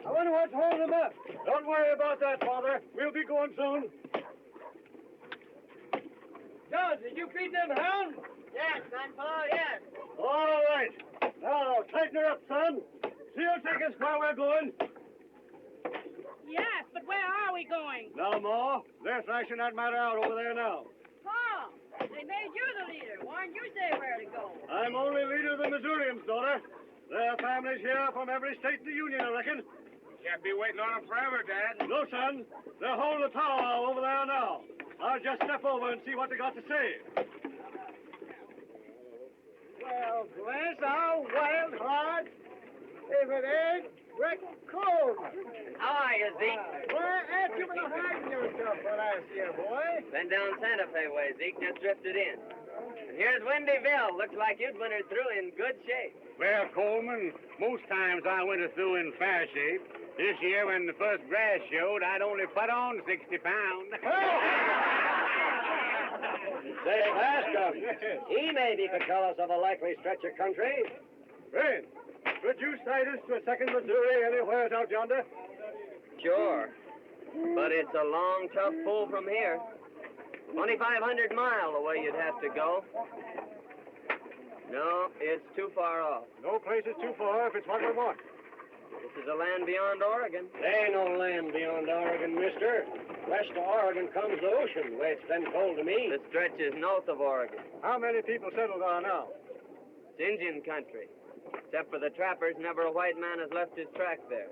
I wonder what's holding them up. Don't worry about that, Father. We'll be going soon. John, did you feed them hounds? Yes, Grandpa, yes. All right. Now, tighten her up, son. She'll take us where we're going. Yes, but where are we going? Now, Ma, they're thrashing that matter out over there now. Paul, they made you the leader. Why didn't you say where to go? I'm only leader of the Missourians, daughter. There are families here from every state in the Union, I reckon. Can't be waiting on them forever, Dad. No, son. They're holding the powwow over there now. I'll just step over and see what they got to say. Well, bless our wild hearts, if it ain't Breck Coleman. How are you, Zeke? Where ain't you been hiding yourself for last year, boy? Been down Santa Fe way, Zeke. Just drifted in. And here's Windyville. Looks like you'd wintered through in good shape. Well, Coleman, most times I winter through in fair shape. This year, when the first grass showed, I'd only put on 60 pounds. Say, ask him. He maybe could tell us of a likely stretch of country. Friend, could you sight us to a second Missouri anywhere out yonder? Sure. But it's a long, tough pull from here. 2,500 miles away you'd have to go. No, it's too far off. No place is too far if it's what we want. This is a land beyond Oregon. There ain't no land beyond Oregon, mister. West of Oregon comes the ocean, the way it's been told to me. The stretch is north of Oregon. How many people settled there now? It's Indian country. Except for the trappers, never a white man has left his track there.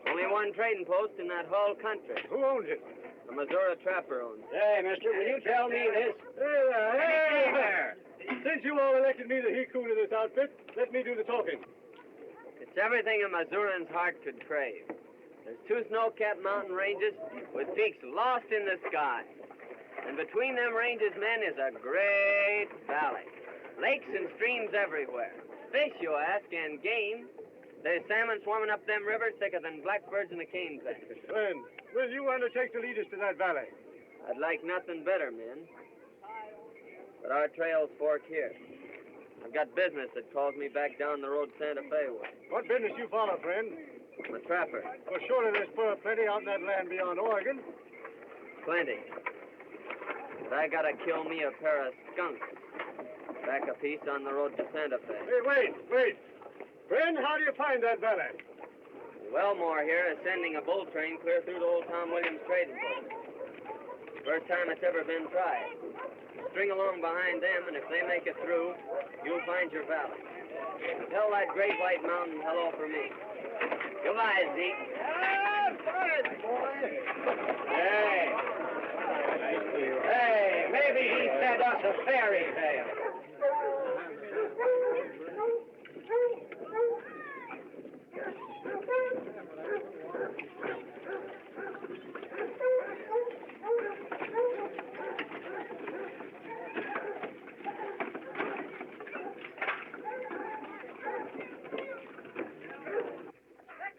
Only one trading post in that whole country. Who owns it? A Missouri trapper owns it. Hey, mister, will you tell me this? Hey there. Since you all elected me the he-coon of this outfit, let me do the talking. It's everything a Missourian's heart could crave. There's two snow-capped mountain ranges with peaks lost in the sky. And between them ranges, men, is a great valley. Lakes and streams everywhere. Fish, you ask, and game. There's salmon swarming up them rivers thicker than blackbirds in a cane patch. Friend, will you undertake to lead us to that valley? I'd like nothing better, men. But our trails fork here. I've got business that calls me back down the road Santa Fe way. What business you follow, friend? I'm a trapper. Well, surely there's fur plenty out in that land beyond Oregon. Plenty. But I gotta kill me a pair of skunks. Back a piece on the road to Santa Fe. Hey, wait. Friend, how do you find that valley? Wellmore here is sending a bull train clear through to old Tom Williams trading post. First time it's ever been tried. String along behind them, and if they make it through, you'll find your valley. Tell that great white mountain hello for me. Goodbye, Zeke. Fine, boy. Hey, maybe he said us a fairy tale.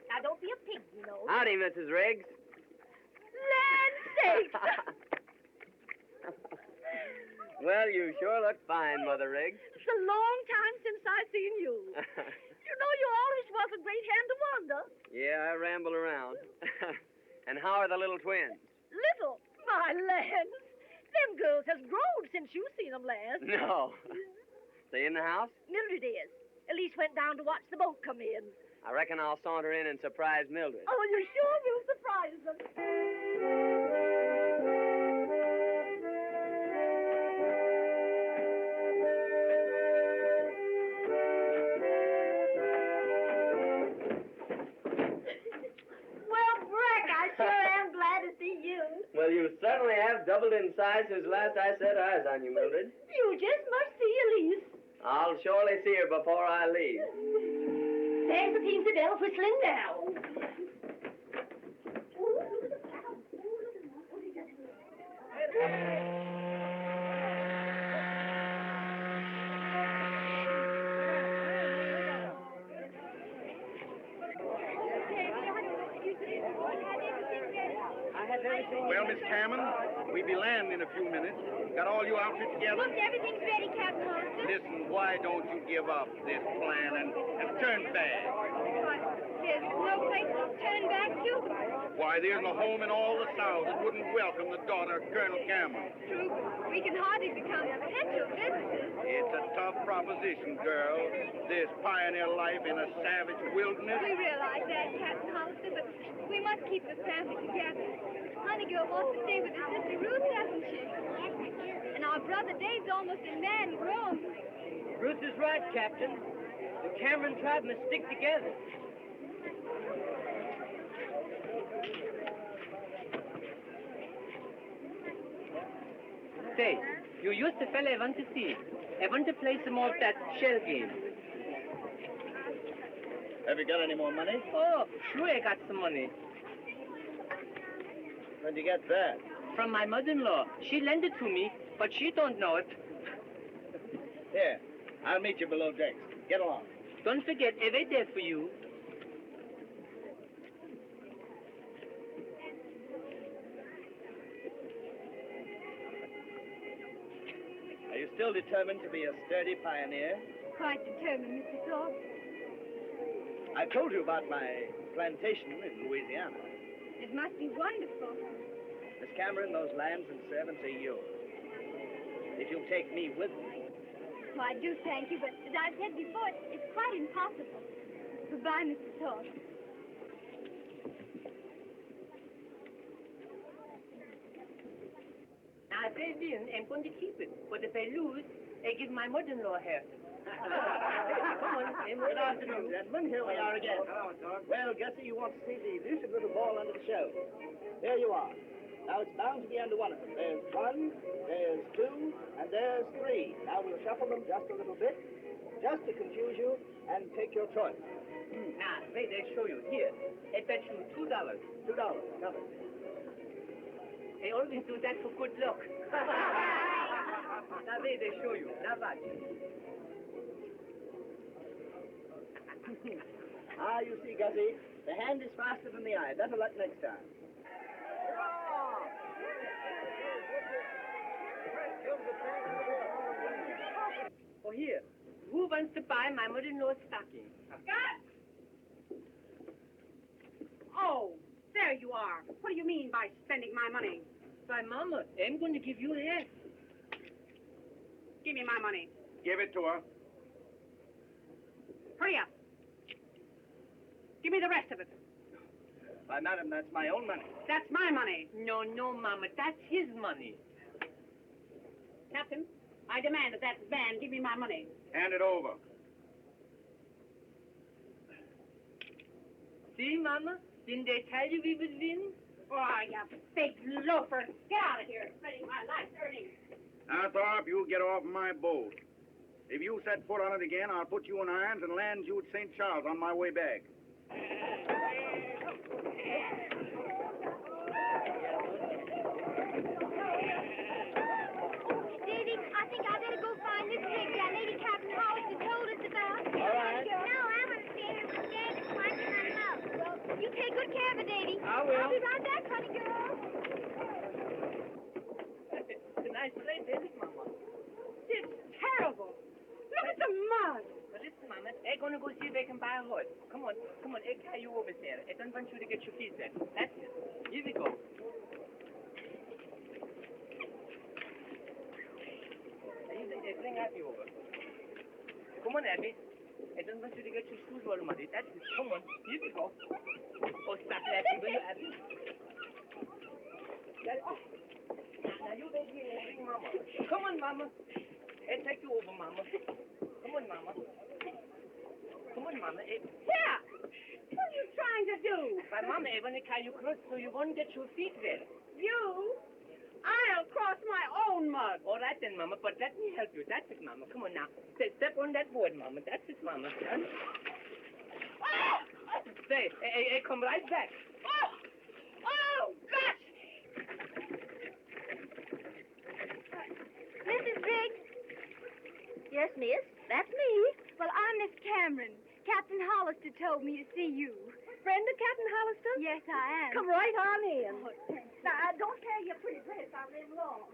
Now, don't be a pig, you know. Howdy, Mrs. Riggs. Land sakes! Well, you sure look fine, Mother Riggs. It's a long time since I've seen you. You know, I ramble around. And how are the little twins? Little? My lands. Them girls has grown since you seen them last. No. They in the house? Mildred is. Elise went down to watch the boat come in. I reckon I'll saunter in and surprise Mildred. Oh, you sure will surprise them. Well, Breck, I sure am glad to see you. Well, you certainly have doubled in size since last I set eyes on you, Mildred. You just must see Elise. I'll surely see her before I leave. There's the Peensy bell whistling now. Well, Miss Cameron, we'll be landing in a few minutes. Got all your outfit together? Look, everything's ready, Captain Hollister. Listen, why don't you give up this plan and turn back? There's no place to turn back to. Why, there's a home in all the South that wouldn't welcome the daughter of Colonel Cameron. True, we can hardly become potential visitors. It's a tough proposition, girl. This pioneer life in a savage wilderness. We realize that, Captain Hollister, but we must keep the family together. Honeygirl wants to stay with her sister Ruth, doesn't she? And our brother Dave's almost a man grown. Ruth is right, Captain. The Cameron tribe must stick together. Say, you used the fella I want to see. I want to play some more of that shell game. Have you got any more money? Oh, sure I got some money. Where'd you get that? From my mother-in-law. She lent it to me, but she don't know it. Here, I'll meet you below decks. Get along. Don't forget, I wait there for you. Are you still determined to be a sturdy pioneer? Quite determined, Mr. Thorpe. I told you about my plantation in Louisiana. It must be wonderful. Miss Cameron, those lands and servants are yours. If you'll take me with you. Well, I do thank you, but as I've said before, it's quite impossible. Goodbye, Mr. Thorpe. Now, if I win, I'm going to keep it. But if I lose, I give my mother-in-law her. Come on, Good afternoon, gentlemen. Here we are again. Well, Gussie, you want to see the elusive little ball under the shell. There you are. Now, it's bound to be under one of them. There's one, there's two, and there's three. Now, we'll shuffle them just a little bit, just to confuse you, and take your choice. Now, wait, I'll show you. Here, I bet you $2. $2, covered. I always do that for good luck. Now, wait, I'll show you. Now, watch. Ah, you see, Gussie, the hand is faster than the eye. Better luck next time. Oh, here. Who wants to buy my mother-in-law's stocking? Scott! Oh, there you are. What do you mean by spending my money? Why, Mama, I'm going to give you half. Give me my money. Give it to her. Hurry up. Give me the rest of it. Why, madam, that's my own money. That's my money. No, Mama, that's his money. Captain, I demand that that man give me my money. Hand it over. See, Mama? Didn't they tell you we would win? Oh, you big loafer. Get out of here, spending my life's earnings. Now, Thorpe, you get off my boat. If you set foot on it again, I'll put you in irons and land you at St. Charles on my way back. Davy, I think I better go find this pig that Lady Captain Hollister told us about. All right. No, I want to stay here for Dave and watch my mouth. Well, you take good care of it, Davy. I will. I'll be right back, honey girl. It's a nice place, isn't it, Mama? It's terrible. Look at the mud. But listen, Mama, I gonna go see if they can buy a horse. Come on, I'll carry you over there. I don't want you to get your feet wet. That's it. Here we go. Bring Abby over. Come on, Abby. I don't want you to get your shoes all muddy. That's it. Come on, here we go. Oh, stop laughing, will you, Abby? That's it. Now you wait here and bring Mama. Come on, Mama. I'll take you over, Mama. Come on, Mama. Come on, Mama. Yeah! What are you trying to do? My Mama, I want to carry you close so you won't get your feet wet. You? I'll cross my own mud. All right then, Mama, but let me help you. That's it, Mama. Come on now. Step on that board, Mama. That's it, Mama. Stay. Hey, come right back. Oh, gosh! Mrs. Briggs? Yes, miss, that's me. Well, I'm Miss Cameron. Captain Hollister told me to see you. Friend of Captain Hollister? Yes, I am. Come right on in. Now, don't carry your pretty dress out real long.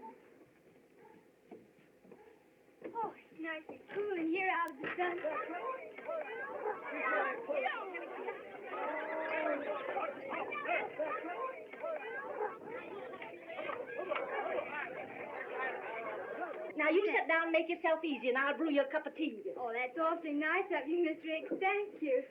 Oh, it's nice and cool in here out of the sun. Now, you sit down and make yourself easy, and I'll brew you a cup of tea. Oh, that's awfully nice of you, Miss Riggs. Thank you.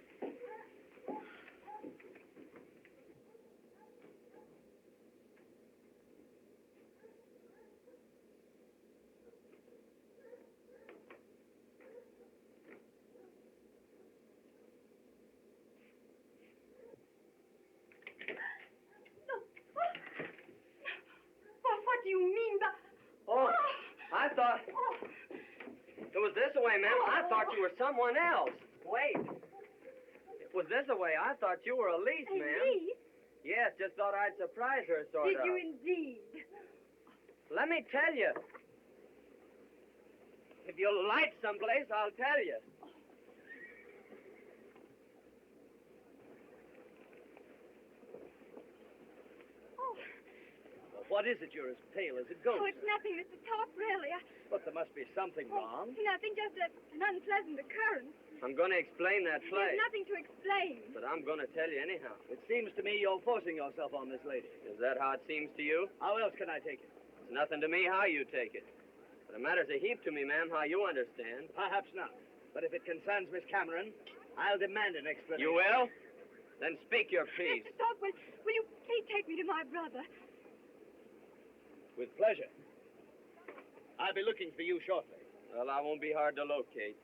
What do you mean by... Oh, I thought... It was this way, ma'am. I thought you were someone else. Wait. It was this way. I thought you were Elise, ma'am. Elise? Yes, just thought I'd surprise her, sort Did of. you indeed? Let me tell you. If you'll light someplace, I'll tell you. What is it? You're as pale as a ghost. Oh, it's nothing, Mr. Top, really. But there must be something wrong. Nothing, just an unpleasant occurrence. I'm going to explain that play. There's nothing to explain. But I'm going to tell you anyhow. It seems to me you're forcing yourself on this lady. Is that how it seems to you? How else can I take it? It's nothing to me how you take it. But it matters a heap to me, ma'am, how you understand. Perhaps not. But if it concerns Miss Cameron, I'll demand an explanation. You will? Then speak your piece. Mr. Top, will you please take me to my brother? With pleasure. I'll be looking for you shortly. Well, I won't be hard to locate.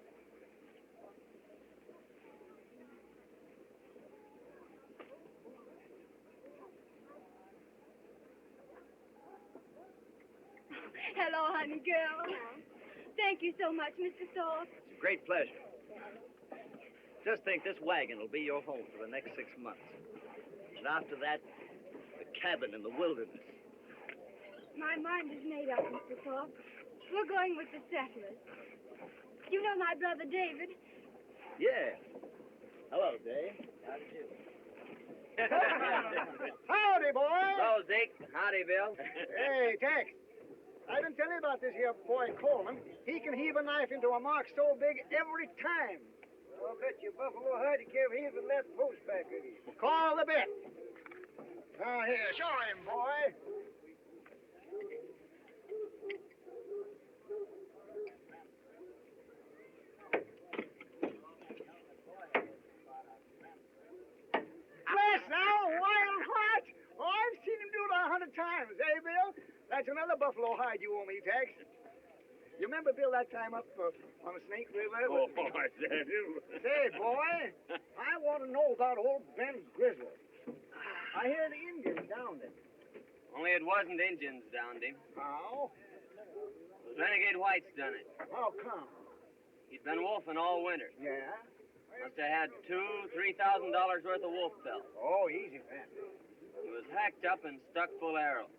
Hello, honey girl. Thank you so much, Mr. Thorpe. It's a great pleasure. Just think, this wagon will be your home for the next 6 months. And after that, the cabin in the wilderness. My mind is made up, Mr. Thorpe. We're going with the settlers. You know my brother David? Yeah. Hello, Dave. How do you? Howdy, boy. Hello, Zeke. Howdy, Bill. Hey, Tex. I've been telling you about this here boy Coleman. He can heave a knife into a mark so big every time. I'll bet you Buffalo Hide can't heave in that post back of you. Call the bet. Now, here, show him, boy. Bless now, wild heart. Oh, I've seen him do it 100 times, eh, Bill? That's another buffalo hide you owe me, Tex. You remember, Bill, that time up on the Snake River? Oh, I said it. Say, boy, I want to know about old Ben Grizzle. I hear the Indians downed him. Only it wasn't Indians downed him. How? Those renegade whites done it. How come? He'd been wolfing all winter. Yeah? Must have had $2,000-3,000 worth of wolf pelt. Oh, easy, Ben. He was hacked up and stuck full of arrows.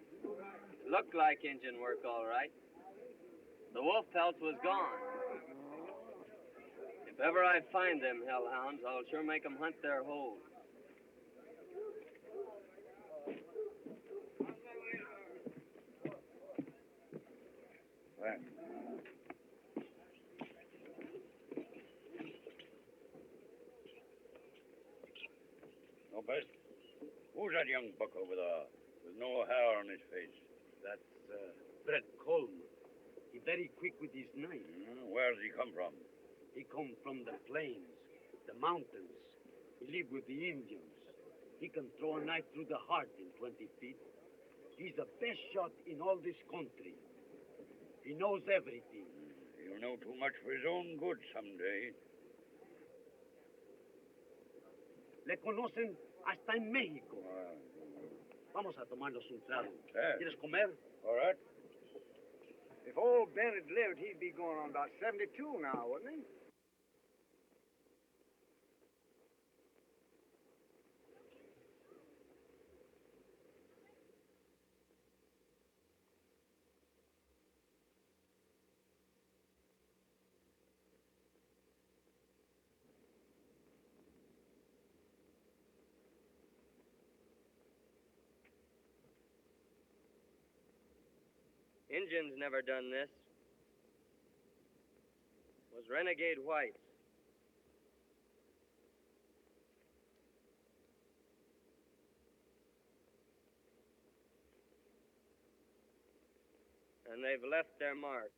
It looked like Indian work, all right. The wolf pelts was gone. If ever I find them hellhounds, I'll sure make them hunt their holes. Lopez, who's that young buck over there with no hair on his face? That's Breck Coleman. He very quick with his knife. Where does he come from? He come from the plains, the mountains. He live with the Indians. He can throw a knife through the heart in 20 feet. He's the best shot in all this country. He knows everything. He'll know too much for his own good someday. Le conocen hasta en México. Vamos a tomarnos un trago. ¿Quieres comer? All right. If old Ben had lived, he'd be going on about 72 now, wouldn't he? Indians never done this. Was renegade whites. And they've left their mark.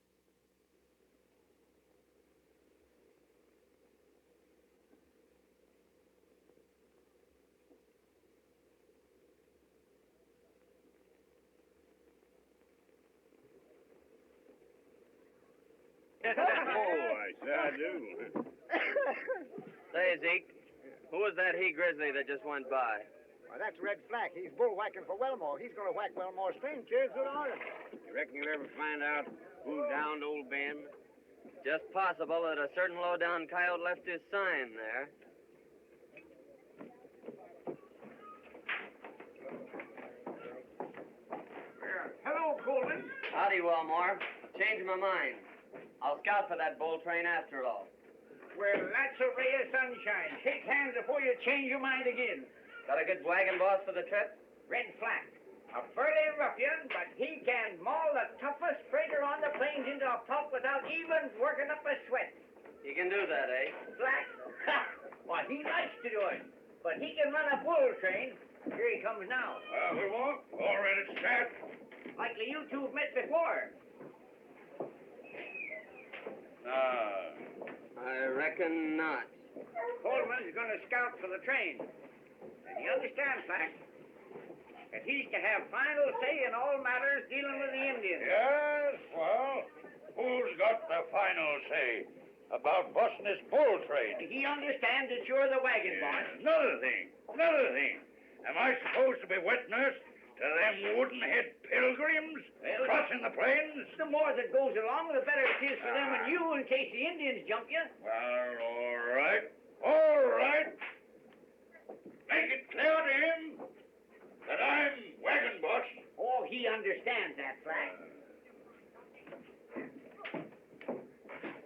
I sure do. Say, Zeke, who was that he-grizzly that just went by? Well, that's Red Flack. He's bull-whacking for Wellmore. He's going to whack Wellmore's train kids without him. You reckon you'll ever find out who downed old Ben? Just possible that a certain low-down coyote left his sign there. Hello, Coleman. Howdy, Wellmore. Changed my mind. I'll scout for that bull train after all. Well, that's a ray of sunshine. Shake hands before you change your mind again. Got a good wagon boss for the trip? Red Flack. A burly ruffian, but he can maul the toughest freighter on the plains into a pulp without even working up a sweat. He can do that, eh? Flack? Ha! Well, he likes to do it. But he can run a bull train. Here he comes now. Wellmore, all ready to start? Likely you two have met before. I reckon not. Coleman's going to scout for the train. And he understands, Flack, that he's to have final say in all matters dealing with the Indians. Yes, well, who's got the final say about busting this bull train? He understands that you're the wagon boss. Another thing. Am I supposed to be wet nurse to them wooden-head pilgrims crossing the plains? The more that goes along, the better it is for them and you in case the Indians jump you. Well, all right. Make it clear to him that I'm wagon boss. Oh, he understands that, Flack.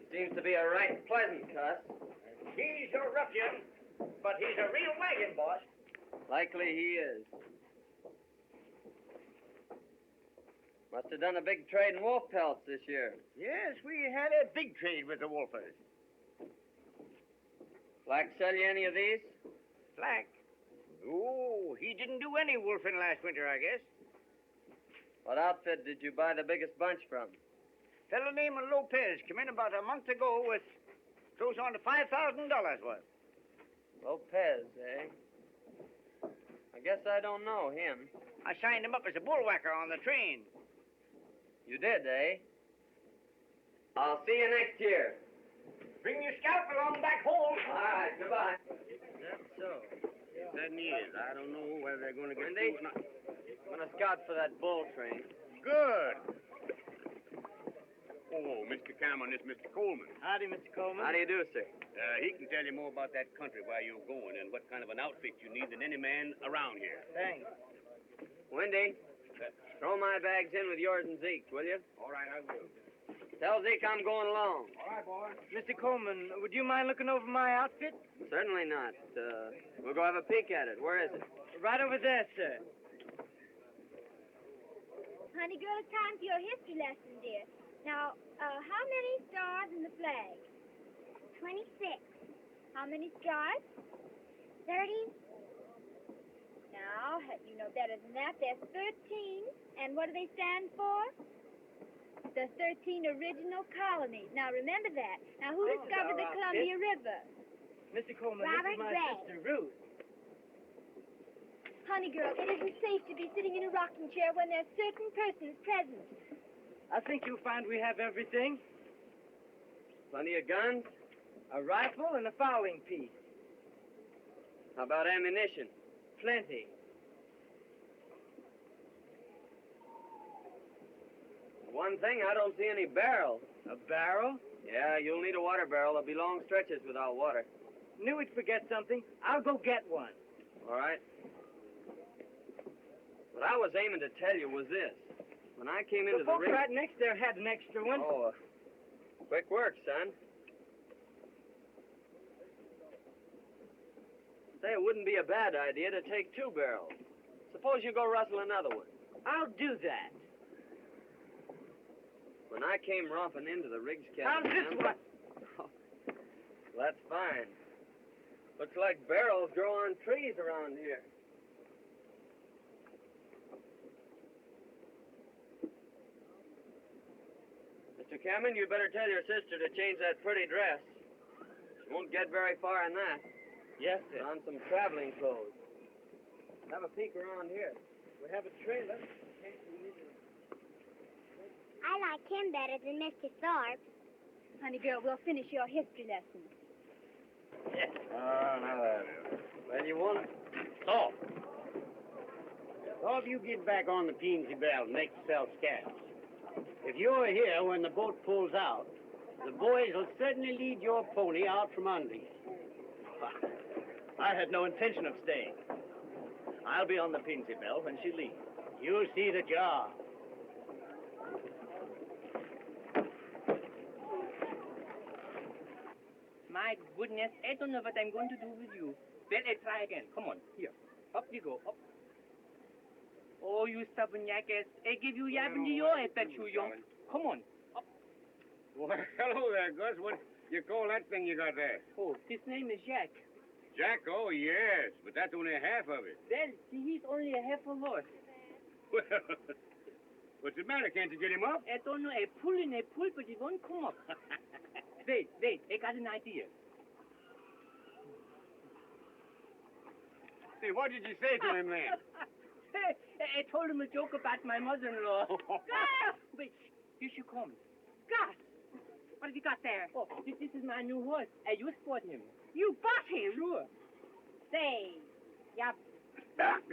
Seems to be a right pleasant cuss. He's a ruffian, but he's a real wagon boss. Likely he is. Must have done a big trade in wolf pelts this year. Yes, we had a big trade with the wolfers. Flack sell you any of these? Flack? Oh, he didn't do any wolfing last winter, I guess. What outfit did you buy the biggest bunch from? Fellow named Lopez came in about a month ago with close on to $5,000 worth. Lopez, eh? I guess I don't know him. I signed him up as a bullwhacker on the train. You did, eh? I'll see you next year. Bring your scalp along back home. All right, goodbye. That's so. It certainly is. I don't know whether they're going to get Wendy? through or not. I'm going to scout for that bull train. Good. Oh, Mr. Cameron, this is Mr. Coleman. Howdy, Mr. Coleman. How do you do, sir? He can tell you more about that country, where you're going, and what kind of an outfit you need than any man around here. Thanks. Wendy, throw my bags in with yours and Zeke's, will you? All right, I will. Tell Zeke I'm going along. All right, boy. Mr. Coleman, would you mind looking over my outfit? Certainly not. We'll go have a peek at it. Where is it? Right over there, sir. Honey girl, it's time for your history lesson, dear. Now, how many stars in the flag? 26. How many stripes? 30. I'll have you know better than that. There's 13, and what do they stand for? The 13 original colonies. Now, remember that. Now, who discovered the Columbia River? Mr. Coleman, Robert this is my Breck. sister, Ruth. Honey girl, it isn't safe to be sitting in a rocking chair when there's certain persons present. I think you'll find we have everything. Plenty of guns? A rifle and a fowling piece. How about ammunition? Plenty. One thing, I don't see any barrels. A barrel? Yeah, you'll need a water barrel. There'll be long stretches without water. Knew we'd forget something. I'll go get one. All right. What I was aiming to tell you was this. When I came into The the folks ring... right next there had an extra one. Oh, quick work, son. Say, it wouldn't be a bad idea to take 2 barrels. Suppose you go rustle another one. I'll do that. When I came romping into the Riggs How's cabin... this one? That's fine. Looks like barrels grow on trees around here. Mr. Cameron, you better tell your sister to change that pretty dress. She won't get very far in that. Yes, sir. On some traveling clothes. Have a peek around here. We have a trailer. I like him better than Mr. Thorpe. Honey girl, we'll finish your history lesson. Well, you want it? So, all of you get back on the Peensy Bell and make yourself scarce. If you're here when the boat pulls out, the boys will certainly lead your pony out from under you. I had no intention of staying. I'll be on the Peensy Bell when she leaves. You'll see the job. My goodness, I don't know what I'm going to do with you. Well, I try again. Come on, here. Up you go, up. Oh, you stubborn jackass. I give you yab in the ear, I bet you, young. Come on, up. Well, hello there, Gus. What you call that thing you got there? Oh, his name is Jack. Jack? Oh, yes, but that's only half of it. Well, see, he's only a half a horse. Well, what's the matter? Can't you get him up? I don't know, I pull, but he won't come up. Wait, I got an idea. Say, what did you say to him then? I told him a joke about my mother-in-law. Gus! Wait, here she comes. Gus! What have you got there? Oh, this is my new horse. I just bought him. You bought him? Sure. Say, yeah. That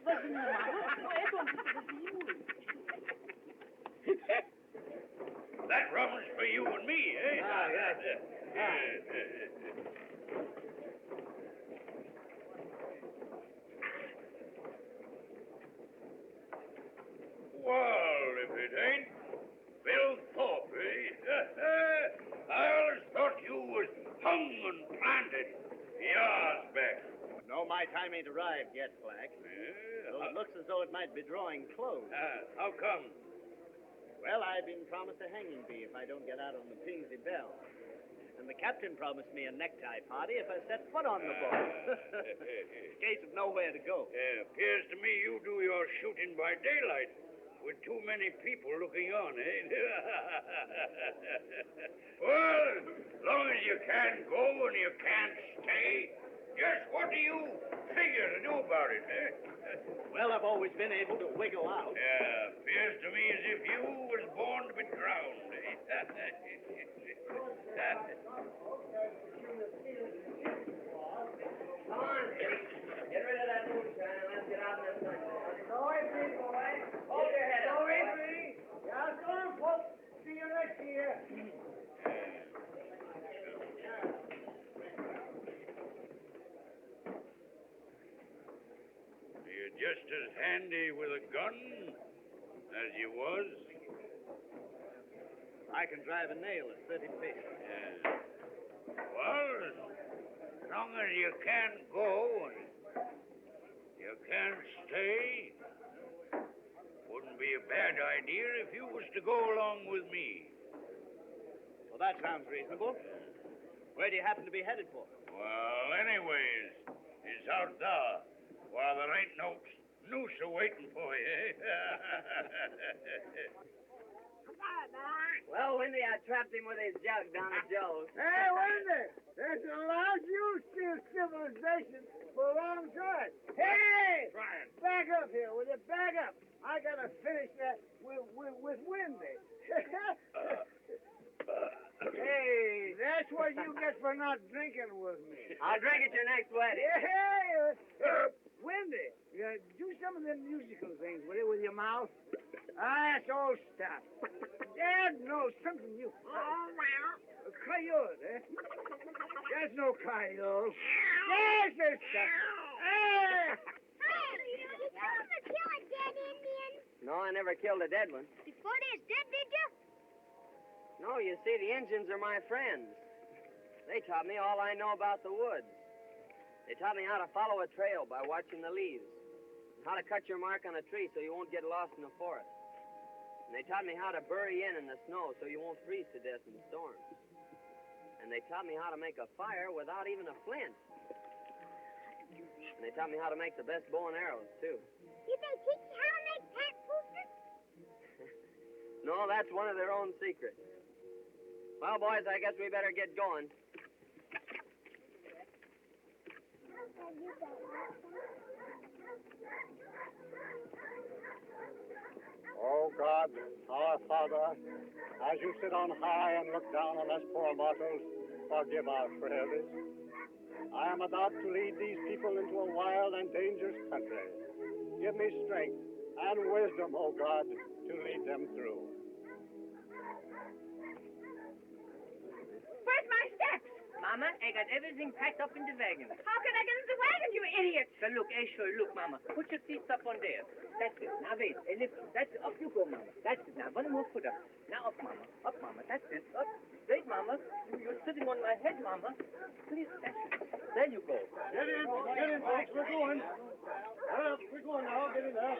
wasn't my horse. No, I don't think it was you. That rum's for you and me, eh? Ah, yes. Well, if it ain't Bill Thorpe, eh? I always thought you was hung and planted years back. No, my time ain't arrived yet, Flack. Though it looks as though it might be drawing close. How come? Well, I've been promised a hanging bee if I don't get out on the Peensy Bell. And the captain promised me a necktie party if I set foot on the boat. Case of nowhere to go. Appears to me you do your shooting by daylight with too many people looking on, eh? Well, as long as you can't go and you can't stay, just what do you figure to do about it, eh? Well, I've always been able to wiggle out. Yeah, appears to me as if you was born to be drowned, eh? Come on, get rid of that moonshine and let's get out in the sunshine. Go easy, boy. Hold your head up, Go boy. easy. Yeah, go on, folks. See you next year. You're just as handy with a gun as you was. I can drive a nail at 30 feet. Yeah. Well, as long as you can't go and you can't stay, wouldn't be a bad idea if you was to go along with me. Well, that sounds reasonable. Where do you happen to be headed for? Well, anyways, it's out there. While there ain't no noose waiting for you, eh? Well, Windy, I trapped him with his jug down at Joe's. Hey, Wendy, this allows you to steal civilization for a long time. Hey! Trying. Back up here, will you? Back up. I gotta finish that with Wendy. Hey, that's what you get for not drinking with me. I'll drink at your next wedding. Hey, Wendy, do some of them musical things, will you, with your mouth? That's old stuff. Dad knows something you... Coyote, eh? That's no coyote. Yes, it's stuff. Hey! Did you ever kill a dead Indian? No, I never killed a dead one. Before they's dead, did you? No, you see, the Indians are my friends. They taught me all I know about the woods. They taught me how to follow a trail by watching the leaves, and how to cut your mark on a tree so you won't get lost in the forest. And they taught me how to bury in the snow so you won't freeze to death in storms. And they taught me how to make a fire without even a flint. And they taught me how to make the best bow and arrows, too. Did they teach you how to make cat boosters? No, that's one of their own secrets. Well, boys, I guess we better get going. Oh, God, our Father, as you sit on high and look down on us poor mortals, forgive our frailties. I am about to lead these people into a wild and dangerous country. Give me strength and wisdom, oh God, to lead them through. Where's my steps? Mama, I got everything packed up in the wagon. How can I get in the wagon, you idiot? So look, sure, look, Mama. Put your feet up on there. That's it. Now wait. Lift. That's it. Up you go, Mama. That's it. Now one more foot up. Now up, Mama. Up, Mama. That's it. Up. Straight, Mama. You're sitting on my head, Mama. Please, that's it. There you go. Get in, folks, we're going. We're going now, get in there.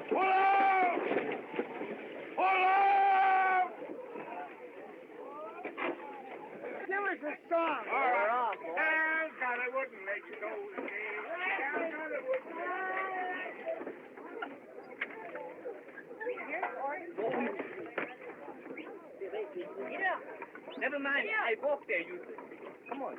Pull out! Pull out! Give us a song. We're off, boys. God, I wouldn't let you go again. Get up. Never mind. I walk there, you two. Come on.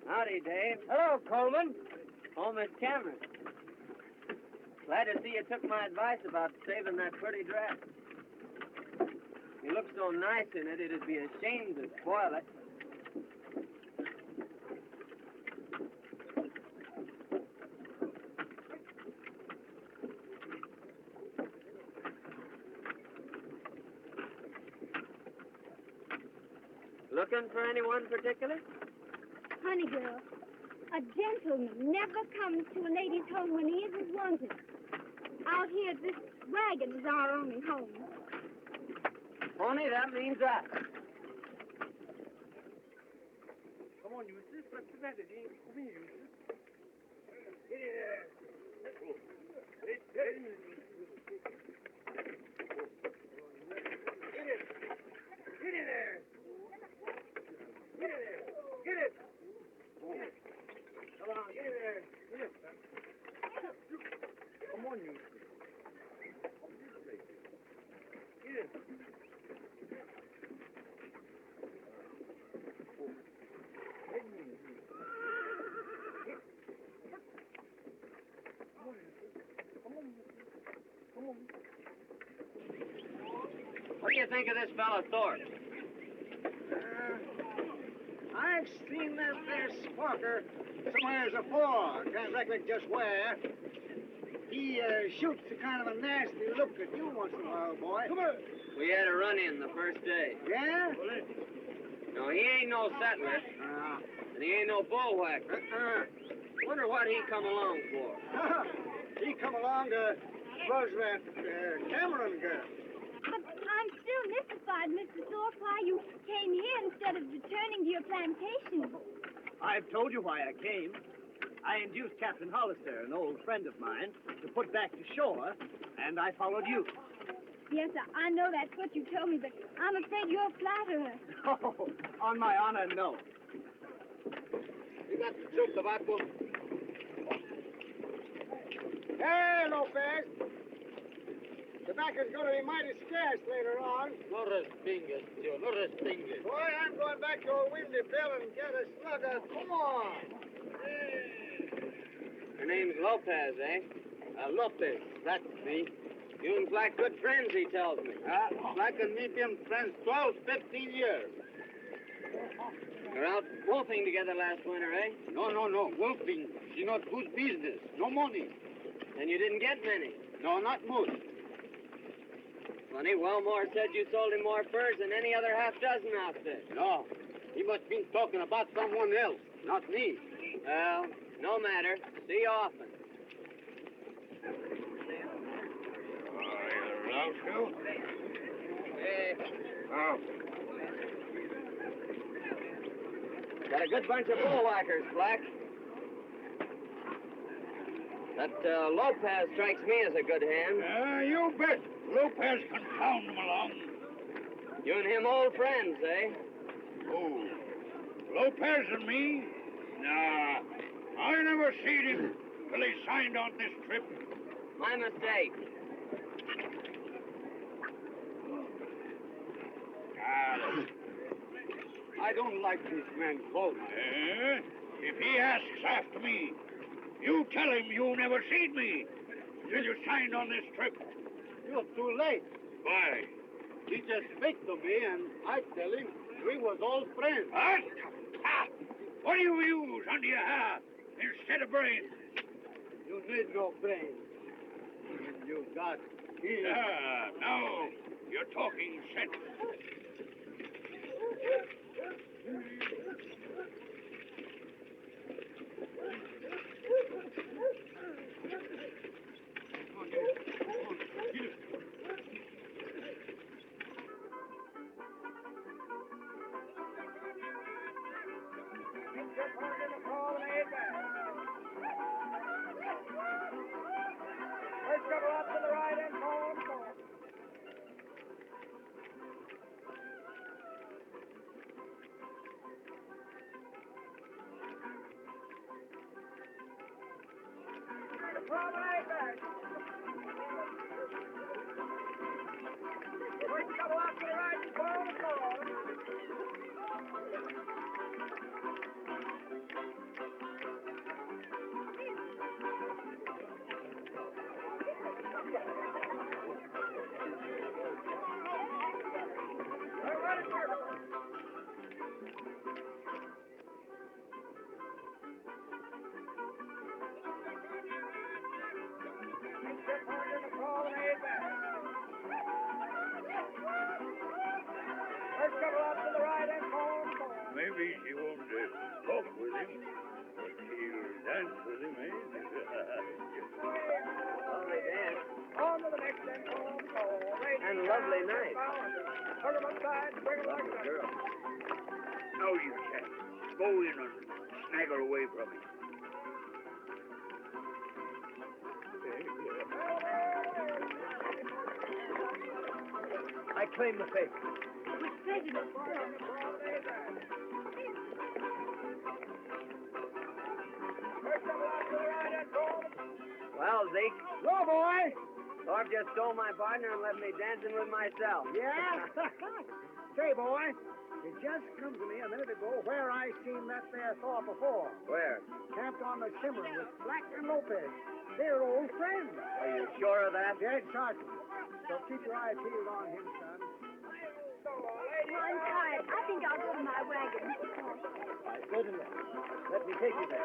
Howdy, Dave. Hello, Coleman. Oh, Miss Cameron. Glad to see you took my advice about saving that pretty dress. You look so nice in it, it'd be a shame to spoil it. Looking for anyone particular? Honey girl, a gentleman never comes to a lady's home when he isn't wanted. Out here, this wagon is our only home. Pony, that means us. Come on, Eustace. What's the matter? Come here, Eustace. What do you think of this fella Thorpe? I've seen that there squawker somewheres afore. Can't recollect just where. He shoots a kind of a nasty look at you once in a while, boy. Come on. We had a run-in the first day. Yeah? No, he ain't no settler, and he ain't no bullwhacker. Wonder what he come along for. He come along to buzz that Cameron girl. But I'm still mystified, Mr. Thorpe, why you came here instead of returning to your plantation. I've told you why I came. I induced Captain Hollister, an old friend of mine, to put back to shore, and I followed you. Yes, I know that's what you told me, but I'm afraid you're a flatterer. Oh, on my honor, no. You got the soup tobacco? Hey, Lopez. Tobacco's going to be mighty scarce later on. No respingues, tío, no respingues. Boy, I'm going back to a windy bill and get a slugger. Come on. Her name's Lopez, eh? Lopez, that's me. You and Flack good friends, he tells me. Flack and me been friends 12, 15 years. You're out wolfing together last winter, eh? No. Wolfing. She not good business. No money. And you didn't get many. No, not much. Funny, Wellmore said you sold him more furs than any other half-dozen outfit. No. He must been talking about someone else, not me. Well, no matter. See you often. Raoul, too? Hey, Oh. got a good bunch of bullwhackers, Flack. That Lopez strikes me as a good hand. You bet. Lopez can pound him along. You and him old friends, eh? Oh, Lopez and me? Nah, I never seen him till he signed on this trip. My mistake. I don't like this man Coleman. If he asks after me, you tell him you never seen me till you signed on this trip. You're too late. Why? He just speak to me, and I tell him we was old friends. What? Ha! What do you use under your hair instead of brains? You need no brains. And you got ears. Now you're talking sense. Let's go up to the right and home. Promenade back. Let's go up to the right and home. First couple out to the right and Coleman. Maybe she won't talk with him, but she'll dance with him, eh? Lovely dance. On to the next and Coleman. And lovely night. Hook him upside, bring him like that. Girl. Now you chaps, go in and snaggle away from him. I claim the favor. With pleasure. Well, Zeke, Go, boy. Thorpe just stole my partner and left me dancing with myself. Yeah? Say, boy, it just come to me a minute ago where I seen that there Thorpe before. Where? Camped on the shimmer with Flack and Lopez. They're old friends. Are you sure of that? Dead certain. So keep your eye peeled on him, son. I'm tired. I think I'll go to my wagon. Good enough. Let me take you there.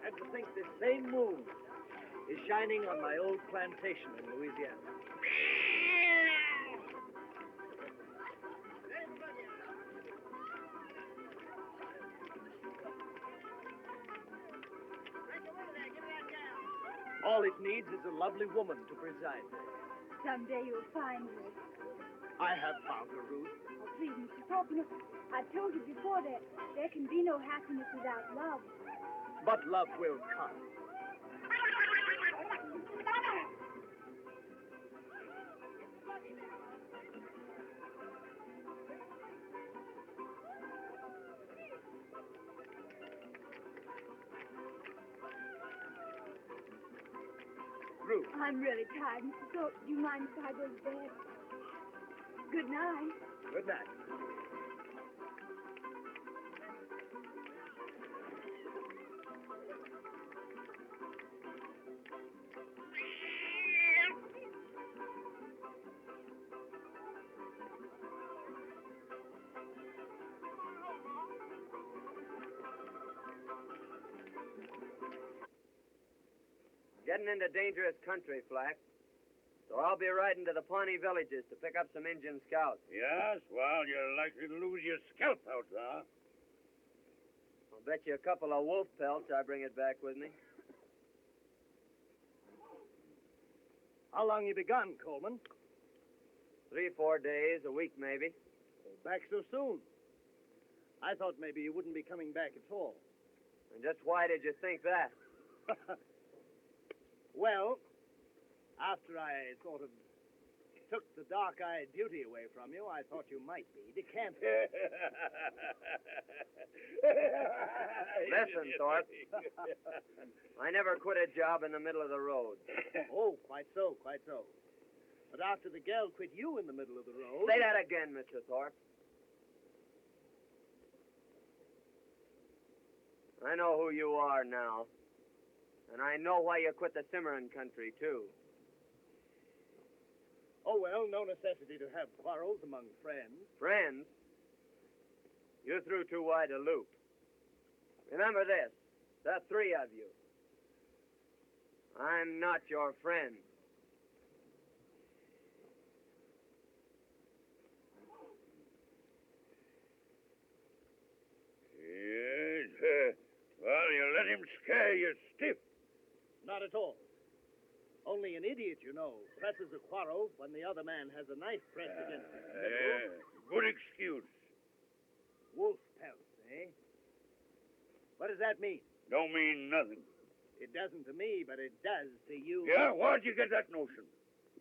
And to think this same moon is shining on my old plantation in Louisiana. All it needs is a lovely woman to preside there. Someday you'll find her. I have found her, Ruth. Oh, please, Mr. Thorpe, you know, I've told you before that there can be no happiness without love. But love will come. Ruth. I'm really tired, Mr. Thorpe. Do you mind if I go to bed? Good night. Good night. Getting into dangerous country, Flack. So I'll be riding to the Pawnee villages to pick up some Indian scouts. Yes, well, you're likely to lose your scalp out there. I'll bet you a couple of wolf pelts I bring it back with me. How long you begun, Coleman? 3-4 days, a week maybe. Back so soon. I thought maybe you wouldn't be coming back at all. And just why did you think that? Well, after I sort of took the dark-eyed beauty away from you, I thought you might be decamping. Listen, Thorpe. I never quit a job in the middle of the road. Oh, quite so, quite so. But after the girl quit you in the middle of the road... Say that again, Mr. Thorpe. I know who you are now. And I know why you quit the Cimarron country, too. Oh, well, no necessity to have quarrels among friends. Friends? You threw too wide a loop. Remember this, the three of you. I'm not your friend. Yes, well, you let him scare you stiff. Not at all. Only an idiot, you know, presses a quarrel when the other man has a knife pressed against him. Good excuse. Wolf pelts, eh? What does that mean? Don't mean nothing. It doesn't to me, but it does to you. Yeah, where'd you get that notion?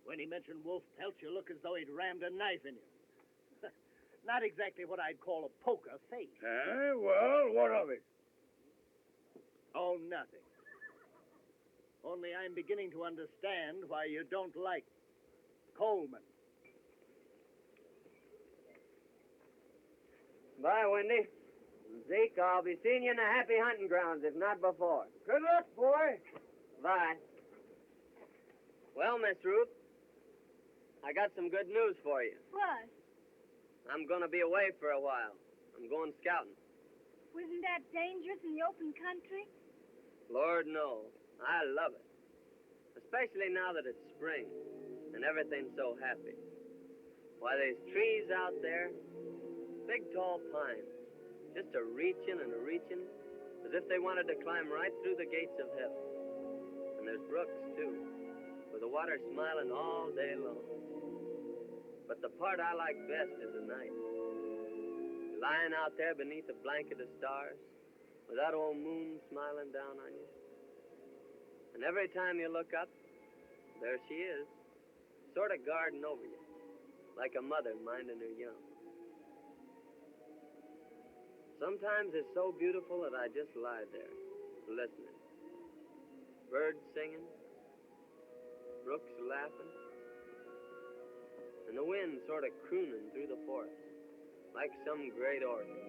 When he mentioned wolf pelts, you look as though he'd rammed a knife in you. Not exactly what I'd call a poker face. Well, what of it? Oh, nothing. Only I'm beginning to understand why you don't like Coleman. Bye, Wendy. Zeke, I'll be seeing you in the happy hunting grounds, if not before. Good luck, boy. Bye. Well, Miss Ruth, I got some good news for you. What? I'm going to be away for a while. I'm going scouting. Wasn't that dangerous in the open country? Lord, no. I love it. Especially now that it's spring and everything's so happy. Why, there's trees out there, big tall pines, just a-reaching and a-reaching, as if they wanted to climb right through the gates of heaven. And there's brooks, too, with the water smiling all day long. But the part I like best is the night. Lying out there beneath a blanket of stars, with that old moon smiling down on you. And every time you look up, there she is, sort of guarding over you, like a mother minding her young. Sometimes it's so beautiful that I just lie there, listening. Birds singing, brooks laughing, and the wind sort of crooning through the forest, like some great organ.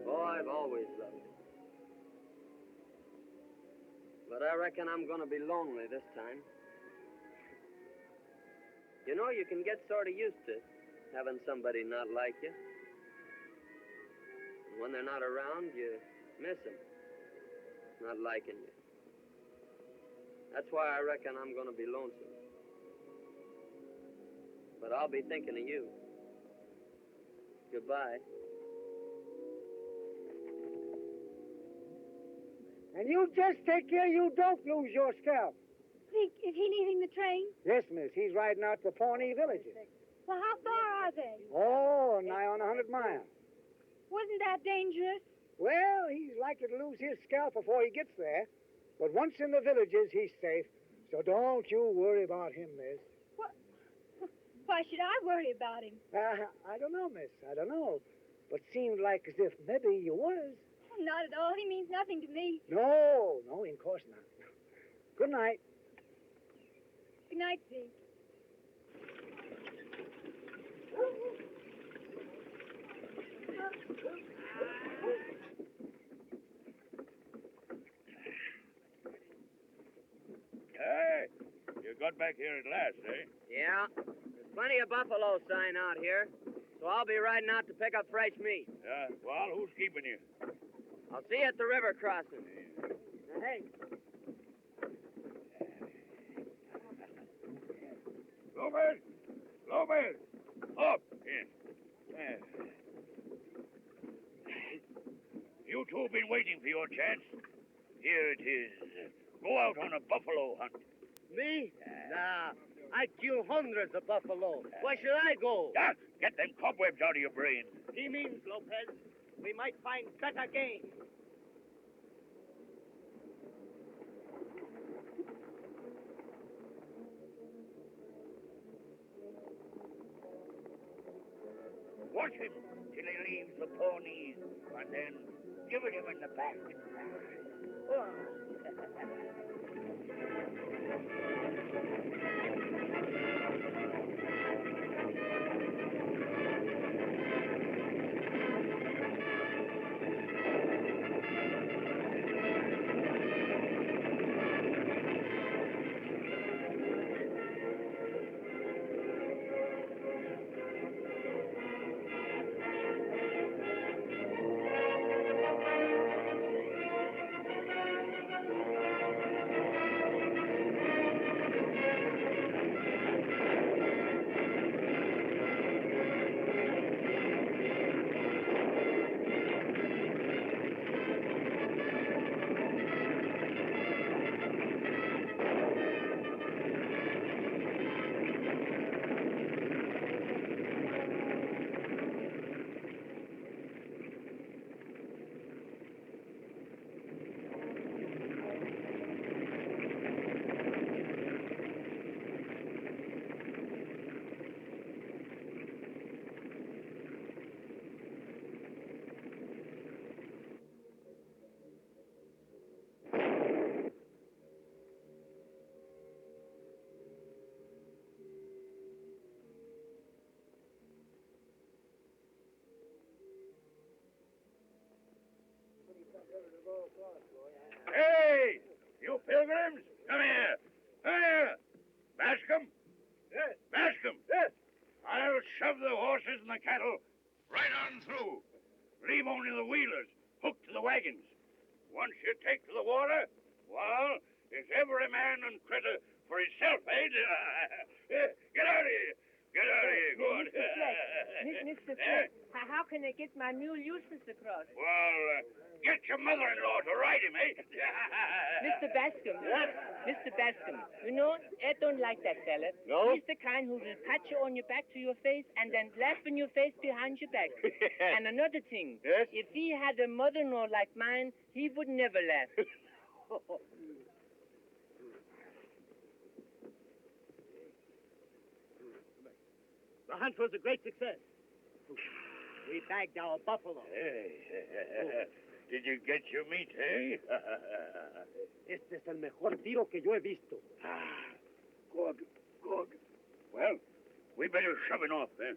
Oh, I've always loved it. But I reckon I'm going to be lonely this time. You know, you can get sort of used to having somebody not like you. And when they're not around, you miss them, not liking you. That's why I reckon I'm going to be lonesome. But I'll be thinking of you. Goodbye. And you just take care you don't lose your scalp. Zeke, is he leaving the train? Yes, miss. He's riding out to Pawnee villages. Well, how far are they? Oh, nigh on 100 miles. Wasn't that dangerous? Well, he's likely to lose his scalp before he gets there. But once in the villages, he's safe. So don't you worry about him, miss. What? Why should I worry about him? I don't know, miss. I don't know. But seemed like as if maybe you was. Oh, not at all. He means nothing to me. No, in course not. Good night. Good night, Zeke. Hey, you got back here at last, eh? Yeah, there's plenty of buffalo sign out here, so I'll be riding out to pick up fresh meat. Yeah, well, who's keeping you? I'll see you at the river crossing. Now, hey. Lopez! Lopez! Up! Here. You two have been waiting for your chance. Here it is. Go out on a buffalo hunt. Me? Nah. I kill hundreds of buffalo. Why should I go? Yeah, get them cobwebs out of your brain. He means, Lopez, we might find better game. Watch him till he leaves the ponies, and then give it him in the back. Hey, you pilgrims, come here. Bascom? Yes. Bascom? Yes. I'll shove the horses and the cattle right on through. Leave only the wheelers hooked to the wagons. Once you take to the water, well, it's every man and critter for himself, eh? Get out of here. Get out of here. Go on. Mr. Flack, how can I get my mule Eustace across? Well, get your mother-in-law to ride him, eh? Mr. Bascom. Mr. Bascom, you know, I don't like that fella. No? He's the kind who will pat you on your back to your face and then laugh in your face behind your back. And another thing. Yes? If he had a mother-in-law like mine, he would never laugh. The hunt was a great success. We bagged our buffalo. Hey, did you get your meat, eh? Este es el mejor tiro que yo he visto. Good, good. Well, we better shove it off, then.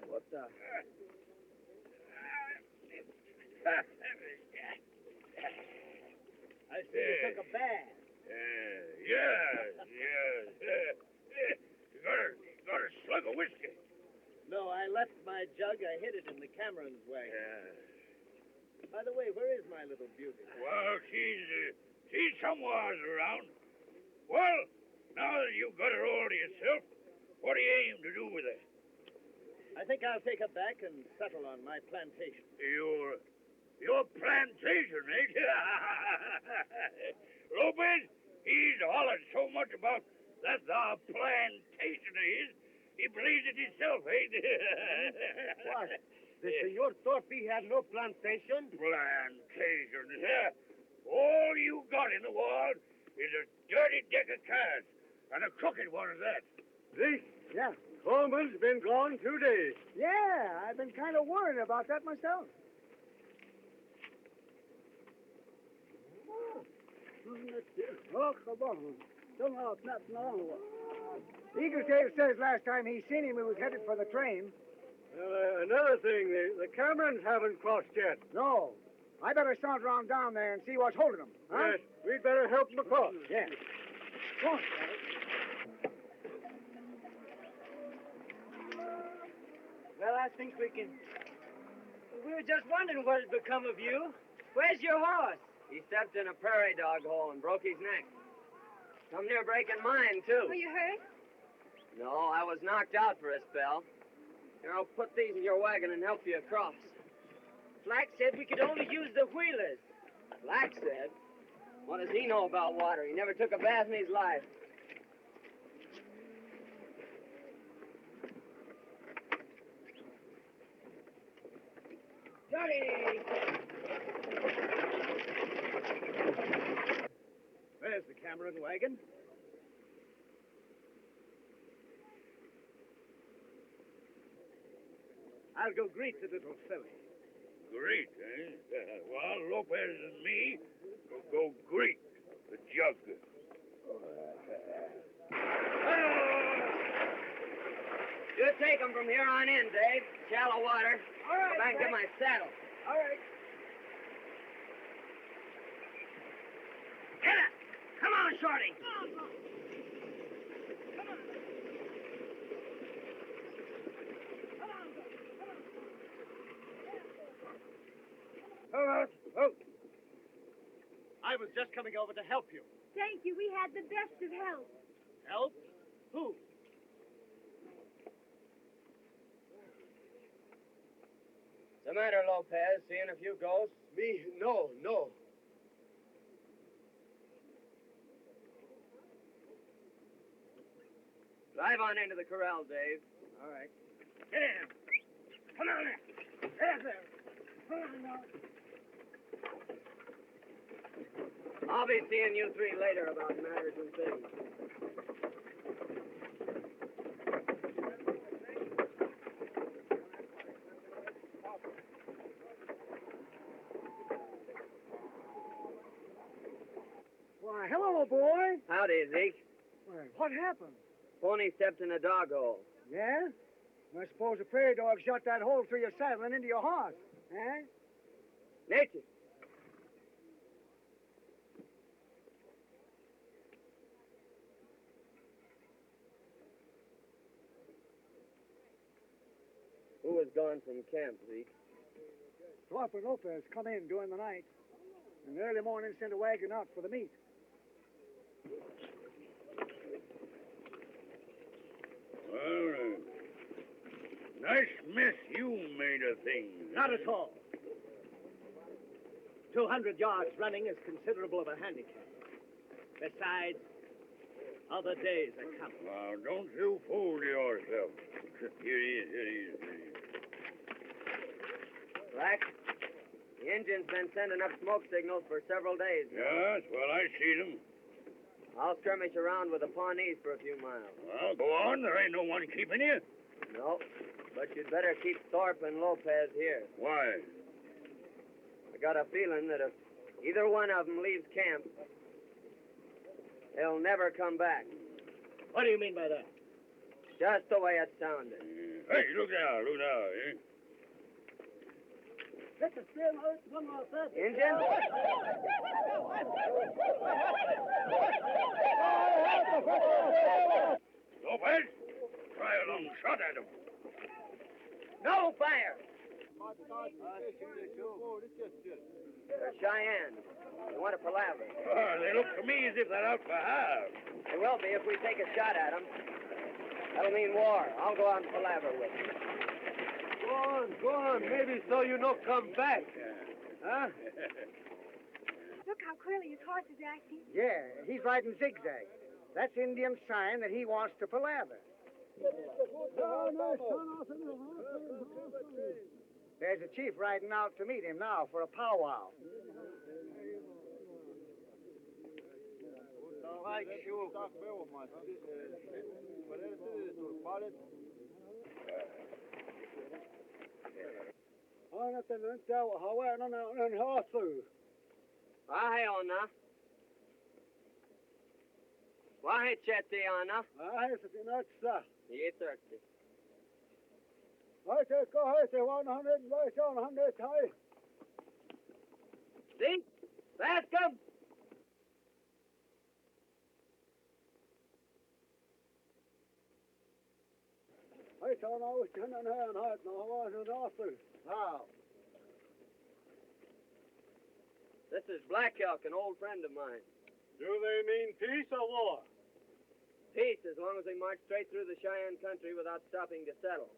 What the? I see you took a bath. Yeah. You got a slug of whiskey. No, I left my jug. I hid it in the Cameron's wagon. Yeah. By the way, where is my little beauty? Well, she's somewhere around. Well, now that you've got her all to yourself, what do you aim to do with her? I think I'll take her back and settle on my plantation. Your plantation, eh? Lopez, he's hollered so much about that the plantation of his, he believes it himself, eh? What? The Senor Torpy had no plantation? Plantation, yeah. All you got in the world is a dirty deck of cards, and a crooked one at that. This Yeah. Coleman's been gone 2 days. Yeah, I've been kind of worried about that myself. Eagletail says last time he seen him, he was headed for the train. Another thing, the Camerons haven't crossed yet. No. I better saunter on down there and see what's holding them. Huh? Yes, we'd better help them across. Yeah. Go on, Well, I think we can... We were just wondering what had become of you. Where's your horse? He stepped in a prairie dog hole and broke his neck. Come near breaking mine, too. Were you hurt? No, I was knocked out for a spell. Here, I'll put these in your wagon and help you across. Flack said we could only use the wheelers. Flack said? What does he know about water? He never took a bath in his life. Johnny! There's the Cameron wagon. I'll go greet the little filly. Great, eh? Well, Lopez and me will go greet the jug. You take them from here on in, Dave. Shallow water. All right, Go back and get my saddle. All right. Get it! Come on, Shorty! Oh. I was just coming over to help you. Thank you. We had the best of help. Help? Who? What's the matter, Lopez? Seeing a few ghosts? Me? No. Drive on into the corral, Dave. All right. Get in. Come on in. Get there. Come on now. I'll be seeing you three later about matters and things. Why, hello, boy. Howdy, Zeke. Why, what happened? Pony stepped in a dog hole. Yeah? I suppose a prairie dog shot that hole through your saddle and into your horse. Eh? Nature. Who was gone from camp, Zeke? Flack and Lopez come in during the night. And early morning sent a wagon out for the meat. Well, nice mess you made of things. Not at all. 200 yards running is considerable of a handicap. Besides, other days are coming. Now, don't you fool yourself. Here he is. Black, the engine's been sending up smoke signals for several days now. Yes, well, I see them. I'll skirmish around with the Pawnees for a few miles. Well, go on. There ain't no one keeping you. No, but you'd better keep Thorpe and Lopez here. Why? I got a feeling that if either one of them leaves camp, they'll never come back. What do you mean by that? Just the way it sounded. Hey, look now, eh? Injun? Lopez, try a long shot at him. No fire! They're Cheyenne. They want to palaver. Oh, they look to me as if they're out for half. They will be if we take a shot at them. That'll mean war. I'll go out and palaver with them. Go on. Maybe so you not come back. Huh? Look how clearly his horse is acting. Yeah, he's riding zigzag. That's Indian sign that he wants to palaver. There's a chief riding out to meet him now for a powwow. Wahayona. Wahechetiana. Ye-30. See? Bascom! Now. This is Black Elk, an old friend of mine. Do they mean peace or war? Peace, as long as we march straight through the Cheyenne country without stopping to settle.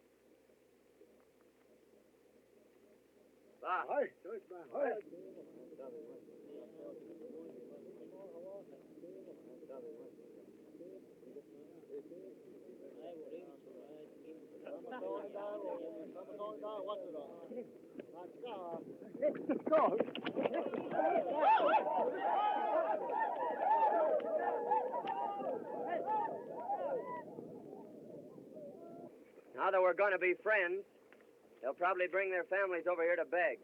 Bye. Let's go. Now that we're going to be friends, they'll probably bring their families over here to beg.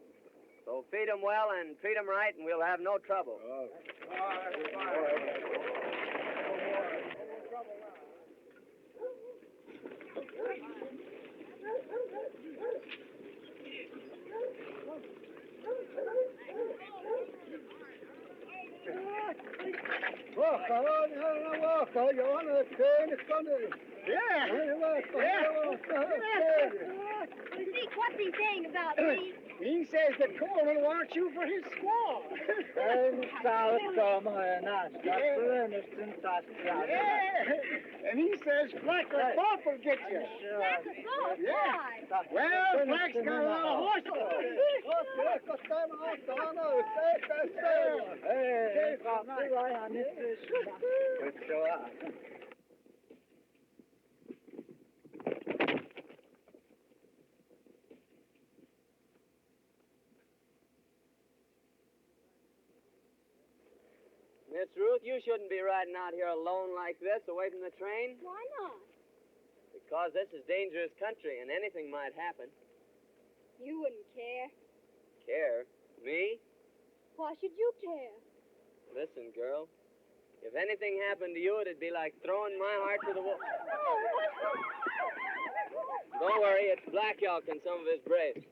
So feed them well and treat them right, and we'll have no trouble. Zeke, what's he saying about me? He says that Coleman wants you for his squaw. And he says Flack and Lopez will get you. Flack and Lopez? Why? Well, Flack's got a lot of horses. Miss Ruth, you shouldn't be riding out here alone like this, away from the train. Why not? Because this is dangerous country, and anything might happen. You wouldn't care. Care? Me? Why should you care? Listen, girl. If anything happened to you, it'd be like throwing my heart to the wall. Don't worry, it's Black Elk and some of his braves.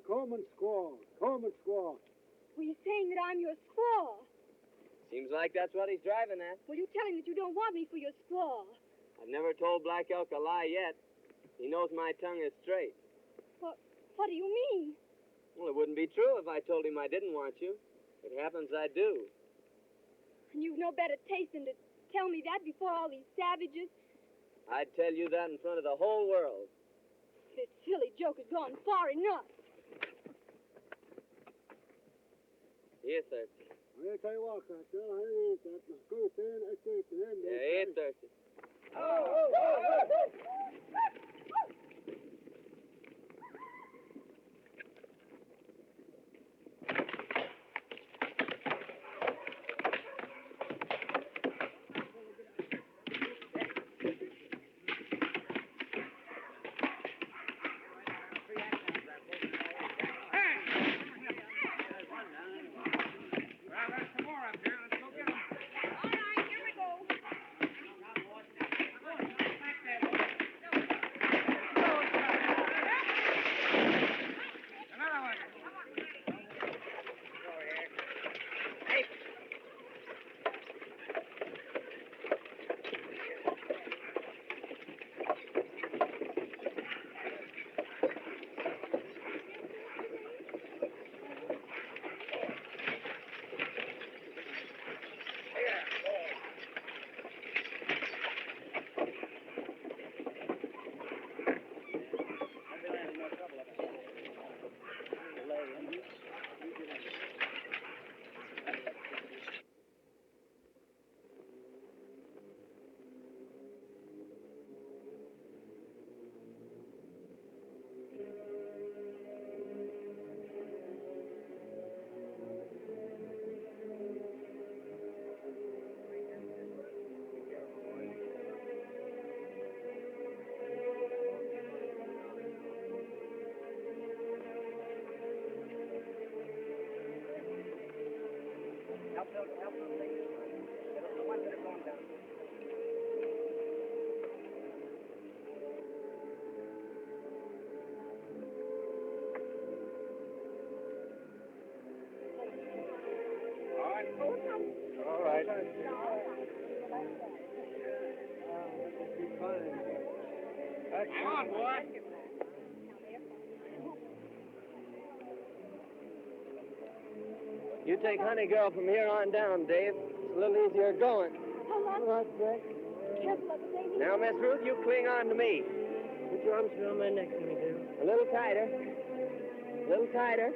Coleman squaw. Well, you're saying that I'm your squaw. Seems like that's what he's driving at. Well, you tell him that you don't want me for your squaw. I've never told Black Elk a lie yet. He knows my tongue is straight. What do you mean? Well, it wouldn't be true if I told him I didn't want you. It happens I do. And you've no better taste than to tell me that before all these savages? I'd tell you that in front of the whole world. This silly joke has gone far enough. Here, Thirsty. Yeah, here, Thirsty. All right. Hang on, boy. You take Honey Girl from here on down, Dave. It's a little easier going. Hold on. Come on, Breck. Careful of the baby. Now, Miss Ruth, you cling on to me. Put your arms around my neck, honey girl. A little tighter. A little tighter.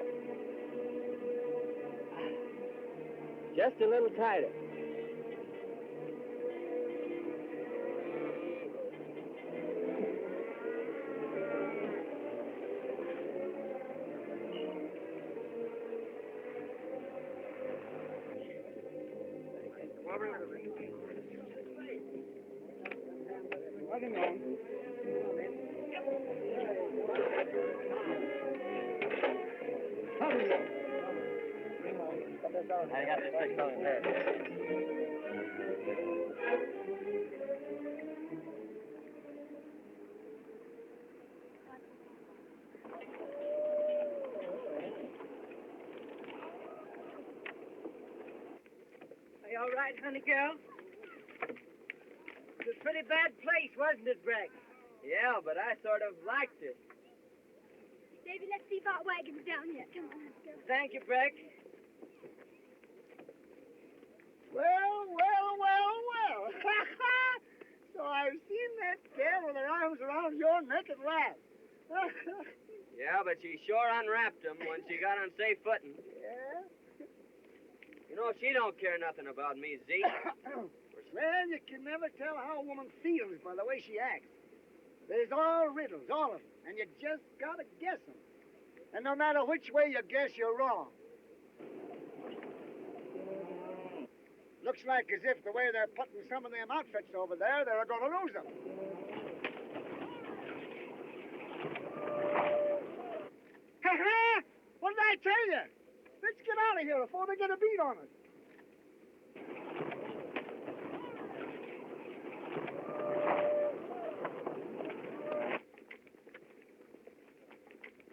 Just a little tighter. I got this fixed on his head. Are you all right, honey girl? It was a pretty bad place, wasn't it, Breck? Yeah, but I sort of liked it. Davy, let's see if our wagon's down yet. Come on, let's go. Thank you, Breck. Well. So I've seen that gal with her arms around your neck at last. Yeah, but she sure unwrapped him when she got on safe footing. Yeah? You know, she don't care nothing about me, Zeke. Well, you can never tell how a woman feels by the way she acts. There's all riddles, all of them, and you just gotta guess them. And no matter which way you guess, you're wrong. Looks like as if the way they're putting some of them outfits over there, they're gonna lose them. Ha-ha! What did I tell you? Let's get out of here before they get a beat on us.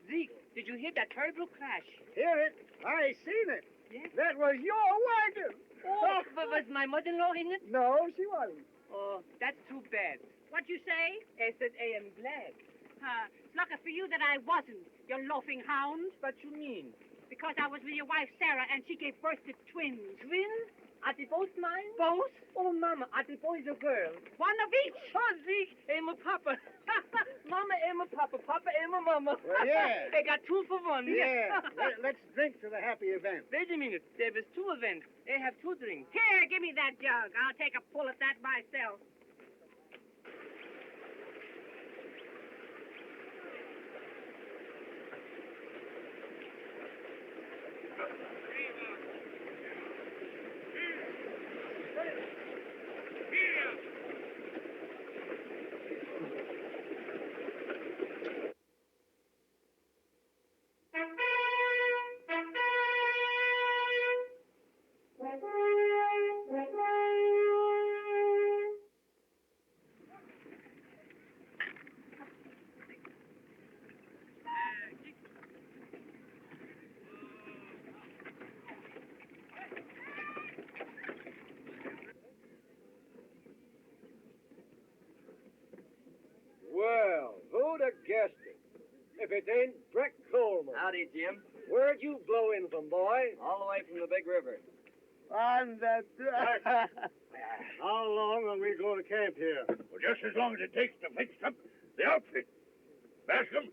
Zeke, did you hear that terrible crash? Hear it? I seen it. Yes? That was your wagon. Oh, but was my mother-in-law in it? No, she wasn't. Oh, that's too bad. What you say? I said I am glad. It's lucky for you that I wasn't, you loafing hound. What you mean? Because I was with your wife, Sarah, and she gave birth to twins. Twins? Are they both mine? Both? Oh, Mama, are they boys or girls? One of each. Oh, Zeke, I'm a papa. Mama, I'm a papa. Papa, I'm a mama. Well, yeah. I got 2 for 1. Yeah. Let's drink to the happy event. Wait a minute. There was 2 events. I have 2 drinks. Here, give me that jug. I'll take a pull at that myself. Well, who'd have guessed it? If it ain't Breck Coleman. Howdy, Jim. Where'd you blow in from, boy? All the way from the big river. On that. How long are we going to camp here? Well, just as long as it takes to fix up the outfit. Bascom,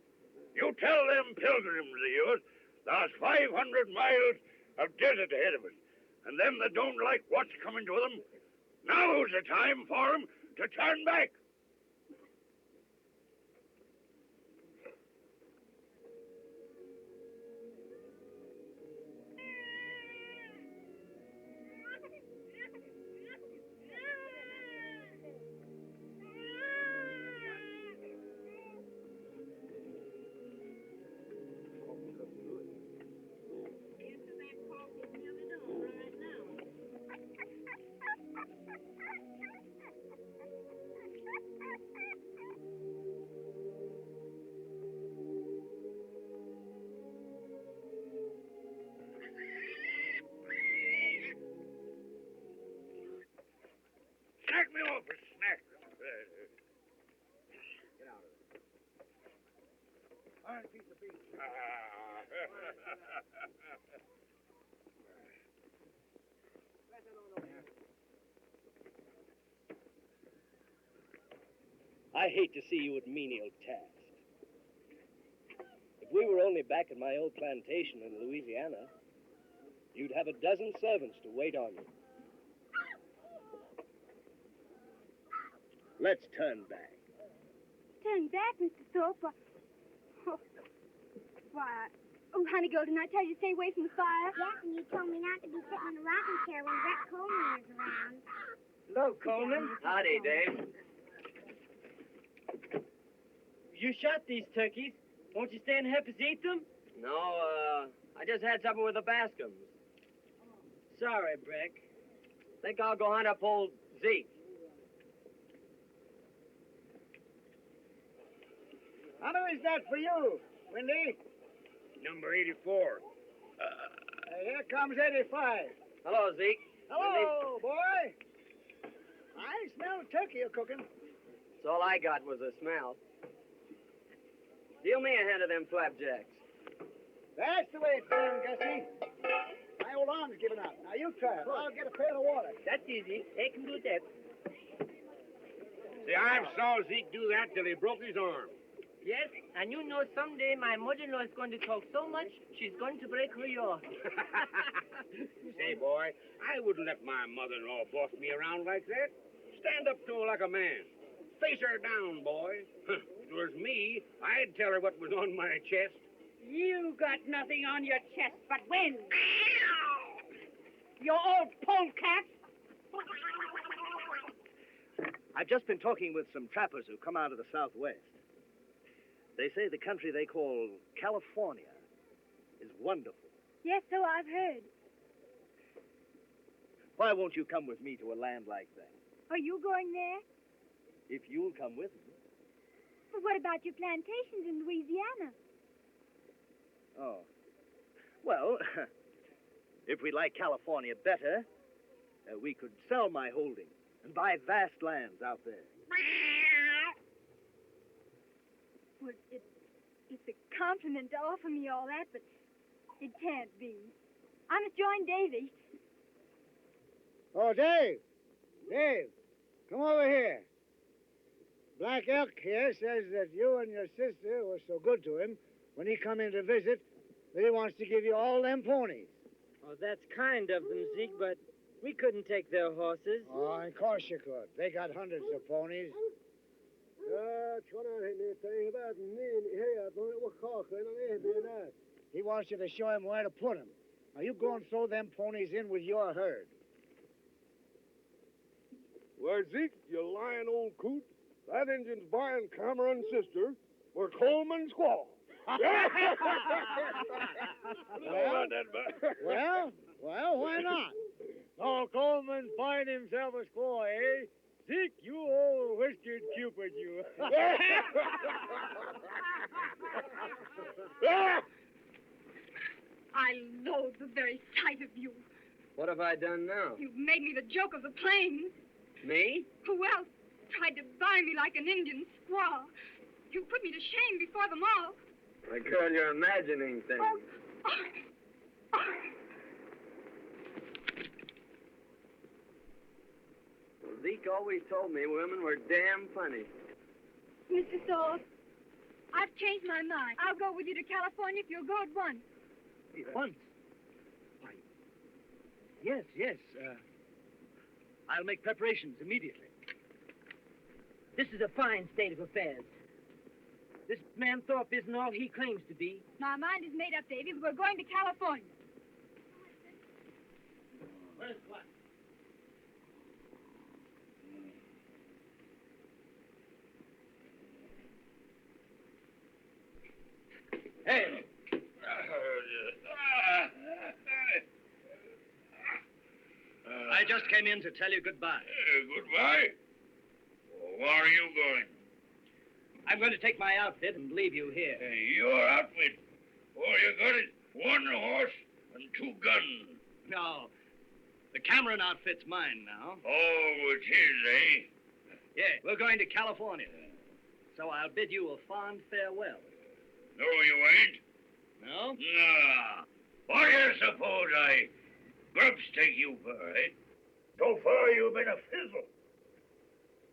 you tell them pilgrims of yours there's 500 miles of desert ahead of us, and them that don't like what's coming to them, now's the time for them to turn back. I hate to see you with menial tasks. If we were only back at my old plantation in Louisiana, you'd have a dozen servants to wait on you. Let's turn back. Turn back, Mr. Thorpe? Oh, honey girl, didn't I tell you to stay away from the fire? Yes, and you told me not to be sitting in the rocking chair when Breck Coleman is around. Hello, Coleman. Howdy, Dave. You shot these turkeys. Won't you stay and help us eat them? No, I just had supper with the Bascums. Sorry, Breck. Think I'll go hunt up old Zeke. How many is that for you, Windy? Number 84. Here comes 85. Hello, Zeke. Hello, boy. I smell turkey you're cooking. That's all I got was a smell. Deal me a hand of them flapjacks. That's the way it's done, Gussie. My old arm's giving out. Now you try it. I'll get a pail of water. That's easy. They can do that. See, I saw Zeke do that till he broke his arm. Yes, and you know someday my mother-in-law is going to talk so much, she's going to break her yaw. Say, boy, I wouldn't let my mother-in-law boss me around like that. Stand up to her like a man. Face her down, boy. If it was me, I'd tell her what was on my chest. You got nothing on your chest but wind. You old polecat. I've just been talking with some trappers who come out of the Southwest. They say the country they call California is wonderful. Yes, so I've heard. Why won't you come with me to a land like that? Are you going there? If you'll come with me. But what about your plantations in Louisiana? Oh. Well, if we like California better, we could sell my holdings and buy vast lands out there. Well, it's a compliment to offer me all that, but it can't be. I must join Davy. Oh, Dave. Dave, come over here. Black Elk here says that you and your sister were so good to him when he come in to visit that he wants to give you all them ponies. Oh, that's kind of them, Zeke, but we couldn't take their horses. Oh, of course you could. They got hundreds of ponies. He wants you to show him where to put them. Now, you go and throw them ponies in with your herd. Why, Zeke, you lying old coot. That Injun's buying Cameron's sister for Coleman's squaw. Well, why not? Oh, Coleman's buying himself a squaw, eh? Zeke, you old whiskered Cupid, you. I loathe the very sight of you. What have I done now? You've made me the joke of the plains. Me? Who else tried to buy me like an Indian squaw? You put me to shame before them all. My girl, you're imagining things. Well, Zeke always told me women were damn funny. Mr. Thorpe, I've changed my mind. I'll go with you to California if you'll go at once. At once? Why, yes. I'll make preparations immediately. This is a fine state of affairs. This man Thorpe isn't all he claims to be. My mind is made up, Davy. We're going to California. Where's what? Hey! I just came in to tell you goodbye. Goodbye? Where are you going? I'm going to take my outfit and leave you here. Your outfit? Oh, you got it. One horse and 2 guns. No. The Cameron outfit's mine now. Oh, it's his, eh? Yeah, we're going to California. So I'll bid you a fond farewell. No, you ain't. No? Nah. What do you suppose I grubs take you for, eh? So far, you've been a fizzle.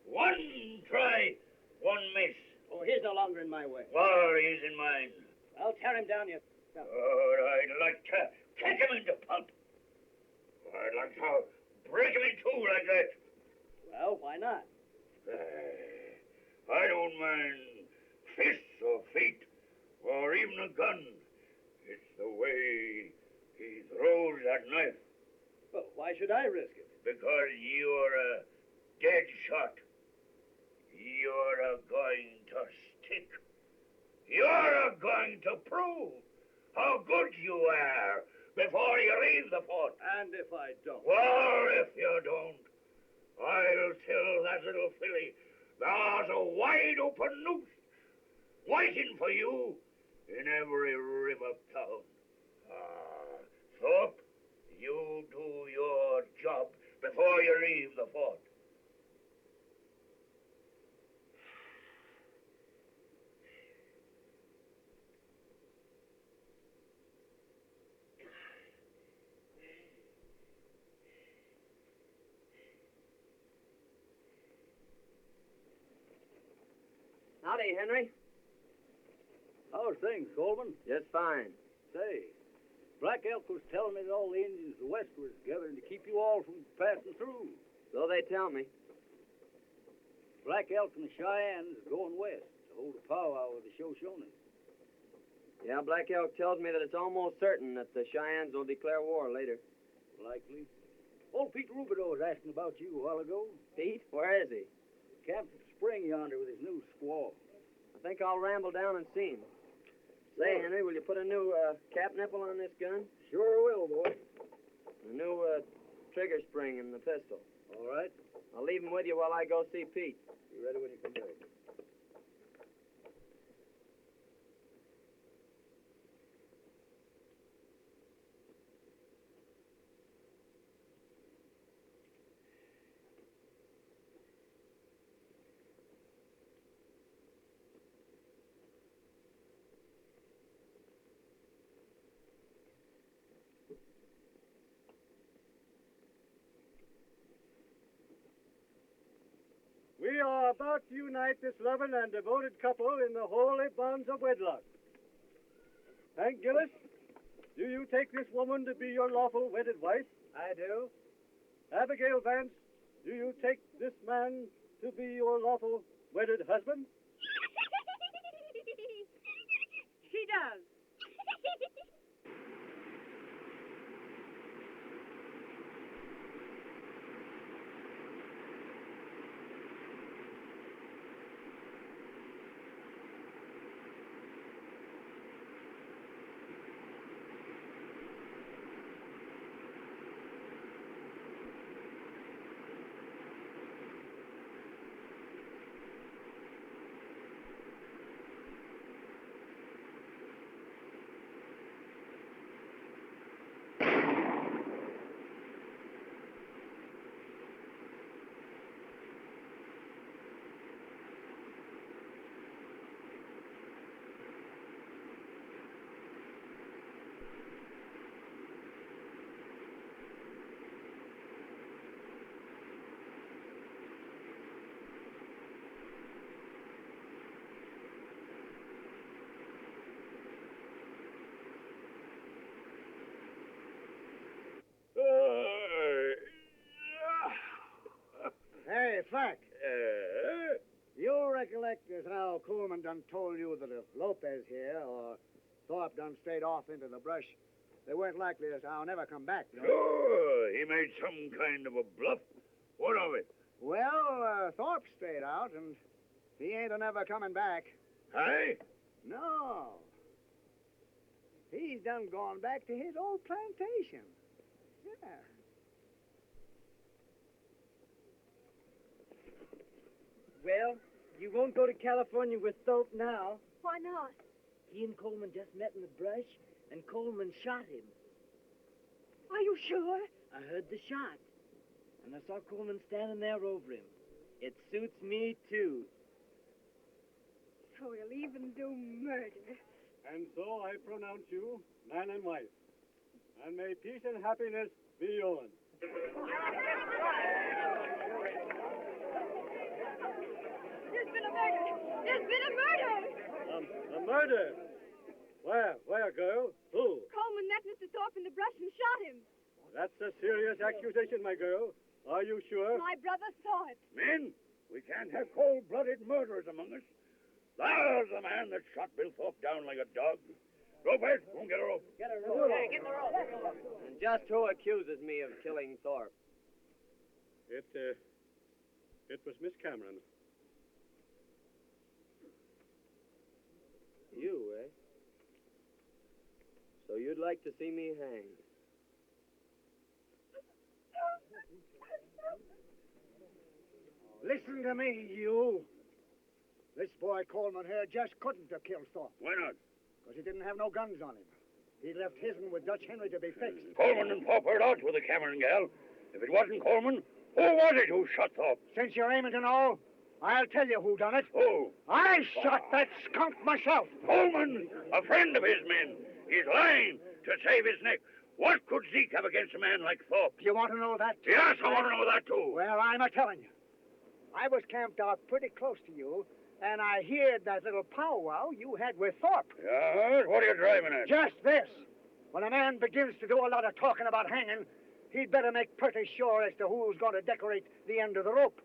One try One miss. Oh, he's no longer in my way. Well, he's in mine. I'll tear him down, you. But I'd like to kick him into pulp. I'd like to break him in two like that. Well, why not? I don't mind fists or feet or even a gun. It's the way he throws that knife. Well, why should I risk it? Because you're a dead shot. You're going to stick. You're going to prove how good you are before you leave the fort. And if I don't? Well, if you don't, I'll tell that little filly there's a wide open noose waiting for you in every river town. Thorpe, you do your job before you leave the fort. Howdy, Henry. How's things, Coleman? Just fine. Say, Black Elk was telling me that all the Indians of the West were gathering to keep you all from passing through. So they tell me. Black Elk and the Cheyennes are going west to hold a powwow with the Shoshones. Yeah, Black Elk tells me that it's almost certain that the Cheyennes will declare war later. Likely. Old Pete Rubidoux was asking about you a while ago. Pete? Where is he? Camped at the spring yonder with his new squaw. I think I'll ramble down and see him. Say, Henry, will you put a new cap nipple on this gun? Sure will, boy. A new trigger spring in the pistol. All right. I'll leave him with you while I go see Pete. You ready when you come back? We are about to unite this loving and devoted couple in the holy bonds of wedlock. Hank Gillis, do you take this woman to be your lawful wedded wife? I do. Abigail Vance, do you take this man to be your lawful wedded husband? She does. Hey, Flack. You recollect as how Coleman done told you that if Lopez here or Thorpe done strayed off into the brush, they weren't likely as how never come back. Sure, he made some kind of a bluff. What of it? Well, Thorpe strayed out, and he ain't never coming back. Hey? No. He's done gone back to his old plantation. Yeah. Well, you won't go to California with Thorpe now. Why not? He and Coleman just met in the brush, and Coleman shot him. Are you sure? I heard the shot, and I saw Coleman standing there over him. It suits me, too. So he'll even do murder. And so I pronounce you man and wife. And may peace and happiness be yours. There's been a murder! There's been a murder! A murder? Where, girl? Who? Coleman met Mr. Thorpe in the brush and shot him. That's a serious accusation, my girl. Are you sure? My brother saw it. Men, we can't have cold-blooded murderers among us. There's the man that shot Bill Thorpe down like a dog. Lopez, go and get a rope. Get a rope. Yeah, get the rope. And just who accuses me of killing Thorpe? It was Miss Cameron. You, eh? So you'd like to see me hanged? Listen to me, you. This boy Coleman here just couldn't have killed Thorpe. Why not? Because he didn't have no guns on him. He left his'n with Dutch Henry to be fixed. Coleman and Thorpe are out with the Cameron gal. If it wasn't Coleman, who was it who shot Thorpe? Since you're aiming to know, I'll tell you who done it. Who? I shot that skunk myself. Coleman, a friend of his men. He's lying to save his neck. What could Zeke have against a man like Thorpe? You want to know that? Yes, I want to know that, too. Well, I'm a-telling you. I was camped out pretty close to you, and I heard that little powwow you had with Thorpe. Yes? What are you driving at? Just this. When a man begins to do a lot of talking about hanging, he'd better make pretty sure as to who's going to decorate the end of the rope.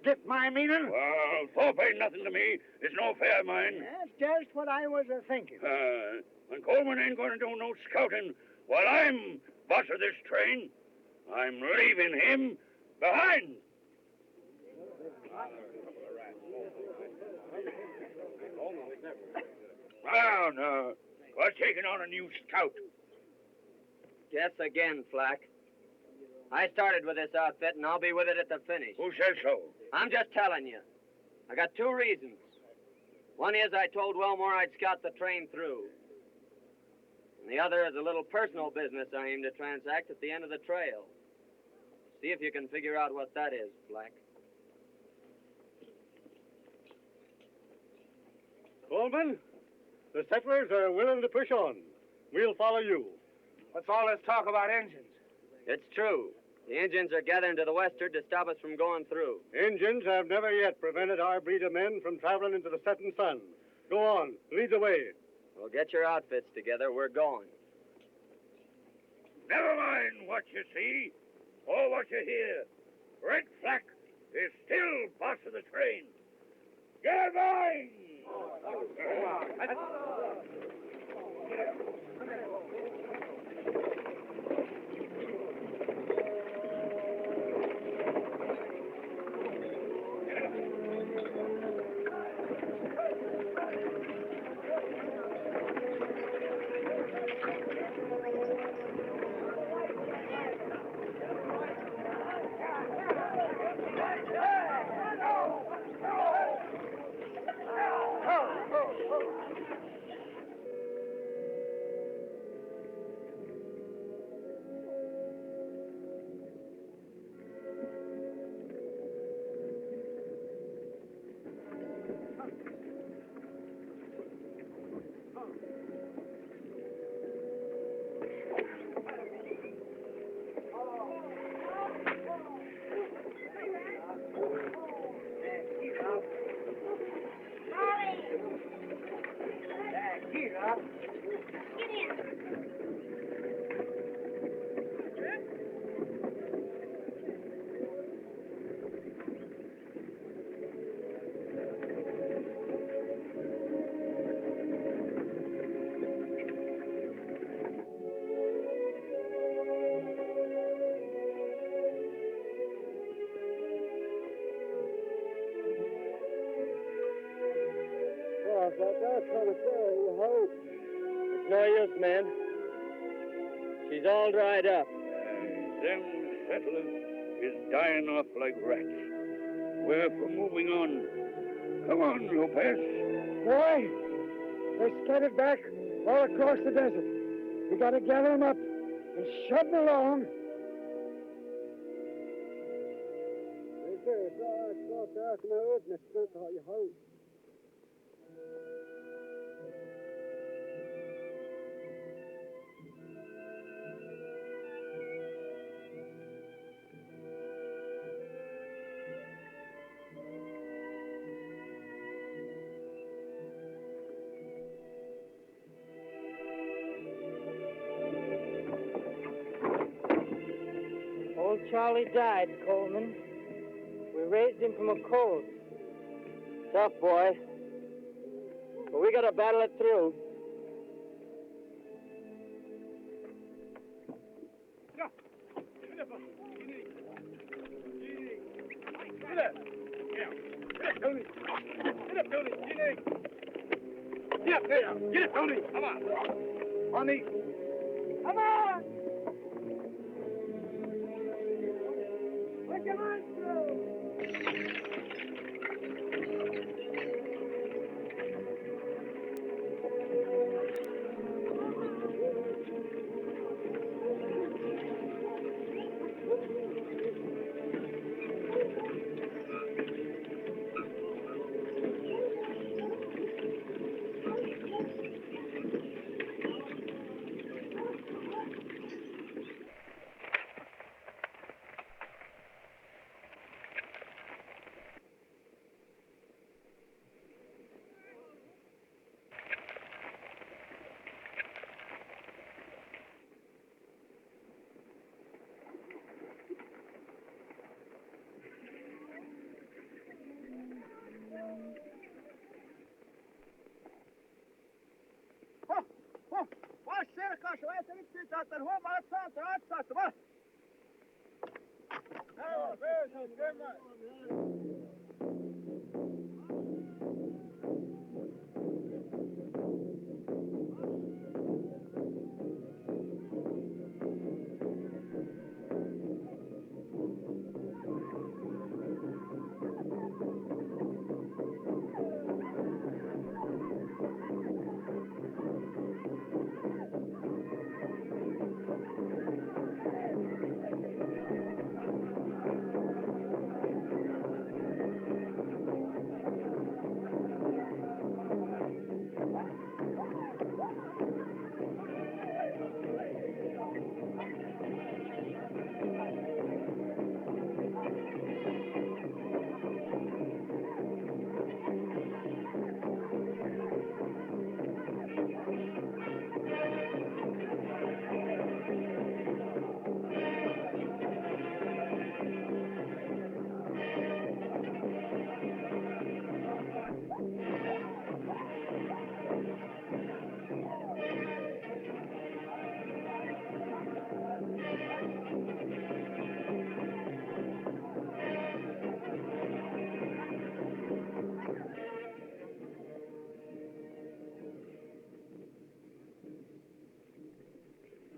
Get my meaning? Well, Thorpe ain't nothing to me. It's no affair of mine. That's just what I was thinking. And Coleman ain't going to do no scouting while I'm boss of this train. I'm leaving him behind. Oh, no. We're taking on a new scout. Guess again, Flack. I started with this outfit, and I'll be with it at the finish. Who says so? I'm just telling you. I got two reasons. One is I told Wellmore I'd scout the train through. And the other is a little personal business I aim to transact at the end of the trail. See if you can figure out what that is, Flack. Coleman, the settlers are willing to push on. We'll follow you. What's all this talk about engines? It's true. The Indians are gathering to the westward to stop us from going through. Indians have never yet prevented our breed of men from traveling into the setting sun. Go on, lead the way. Well, get your outfits together. We're going. Never mind what you see or what you hear. Red Flack is still boss of the train. Get mine! It's no use, man. She's all dried up. Them settlers is dying off like rats. We're for moving on. Come on, Lopez. Boy, they're scattered back all across the desert. We got to gather them up and shove them along. Charlie died, Coleman. We raised him from a colt. Tough boy. But we gotta battle it through. Tony. Get up, Tony. Get up there. Get up, Tony. Come on. On me. Come on. Put your hands through.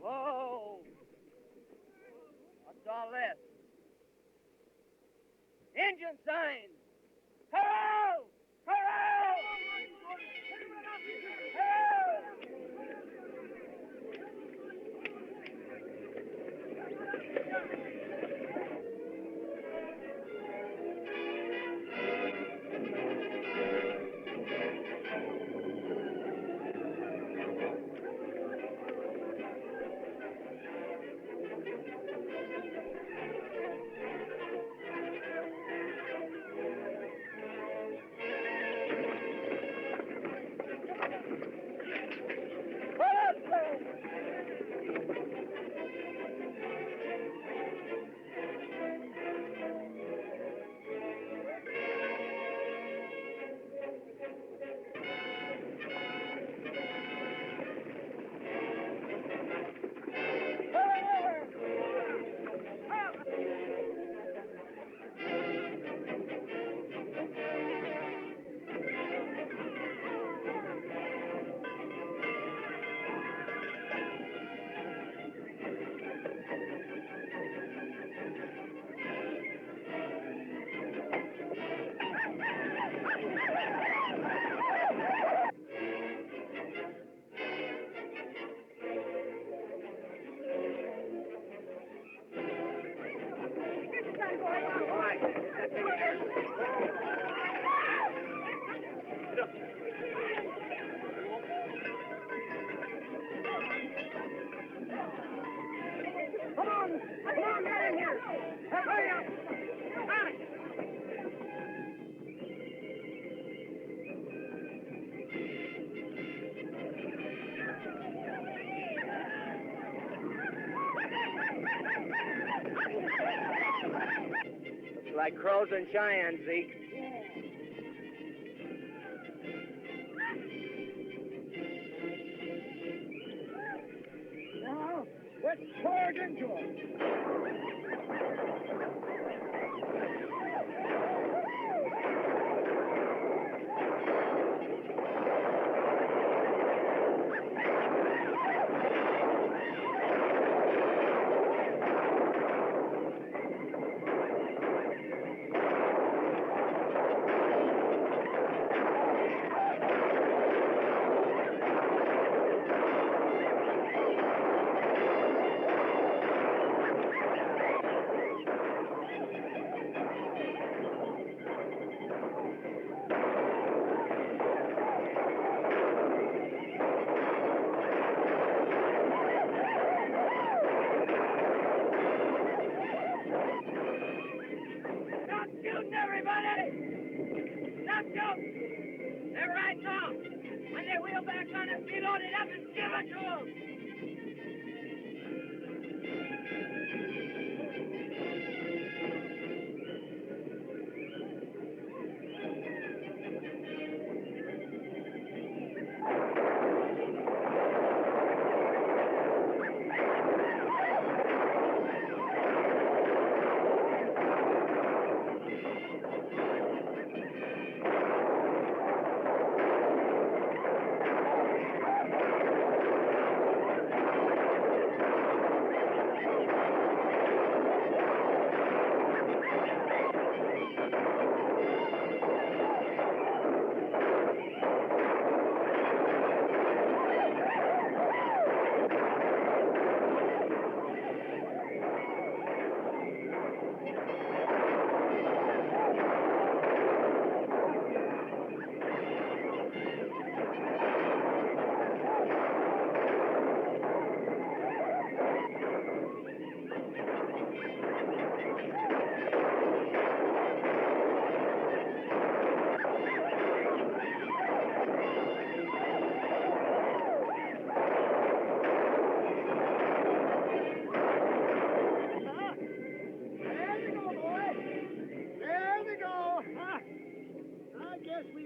Whoa! What's all this? Engine signs! Hello! Hello! like Crows and Cheyennes, Zeke. Now, let's charge into them.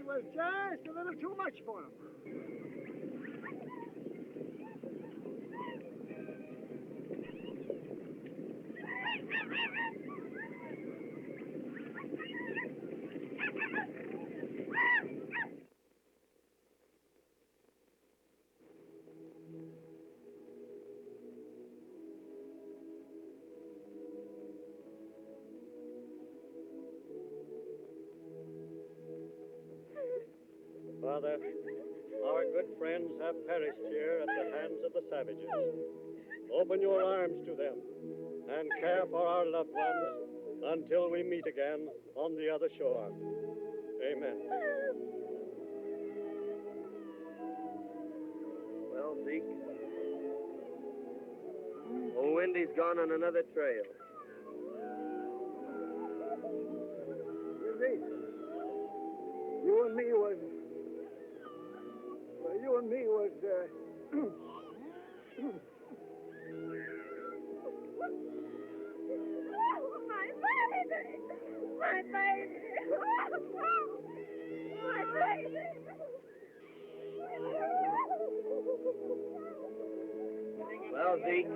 Was just a little too much for him. Father, our good friends have perished here at the hands of the savages. Open your arms to them and care for our loved ones until we meet again on the other shore. Amen. Well, Zeke, old Wendy's gone on another trail. You and me was... My baby! My baby! My baby! Well, Zeke,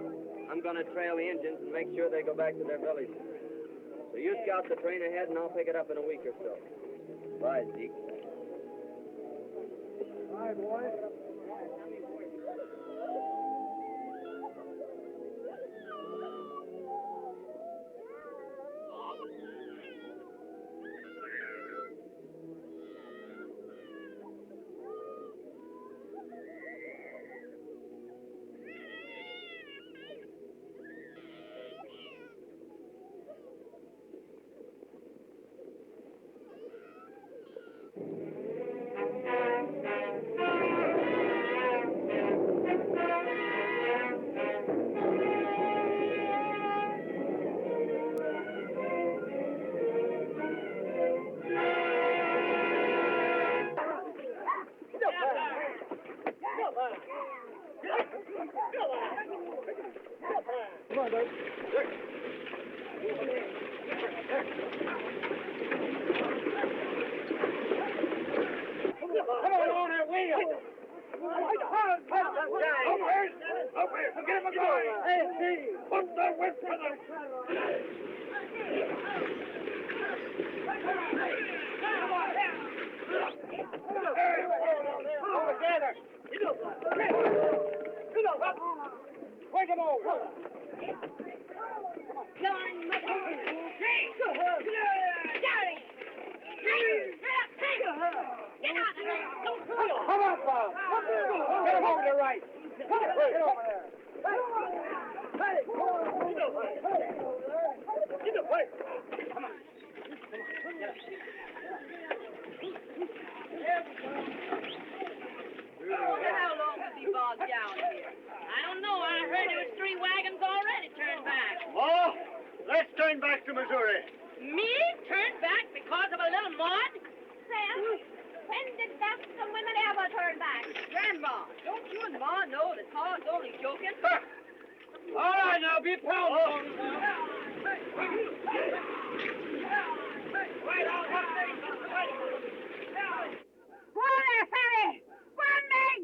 I'm going to trail the engines and make sure they go back to their villages. So you scout the train ahead, and I'll pick it up in a week or so. Bye, Zeke. Bye, boy. Come on, Doug. Put the whip to them! All together! Wake them all! Come on, Bob! Get him over to the right! Get over there! Hey! Get the place! Come on! How long was he bogged down here? I don't know. I heard there was 3 wagons already turned back. Oh, let's turn back to Missouri. Me? Turned back because of a little mud? Sam, when did that some women ever turn back? Grandma, don't you and Ma know that Pa's only joking? All right, now, be powerful. Go on there, Fanny! Go on, Meg!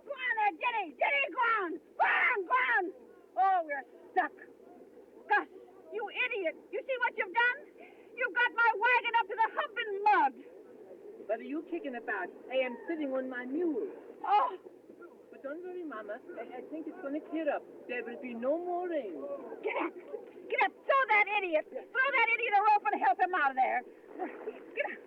Go on there, Jenny! Jenny, go on! Go on, go on! Oh, we're stuck. Gus, you idiot! You see what you've done? You've got my wagon up to the hump in mud. What are you kicking about? I am sitting on my mule. Oh! But don't worry, Mama. I think it's going to clear up. There will be no more rain. Get up! Get up! Throw that idiot! Throw that idiot a rope and help him out of there! Get up!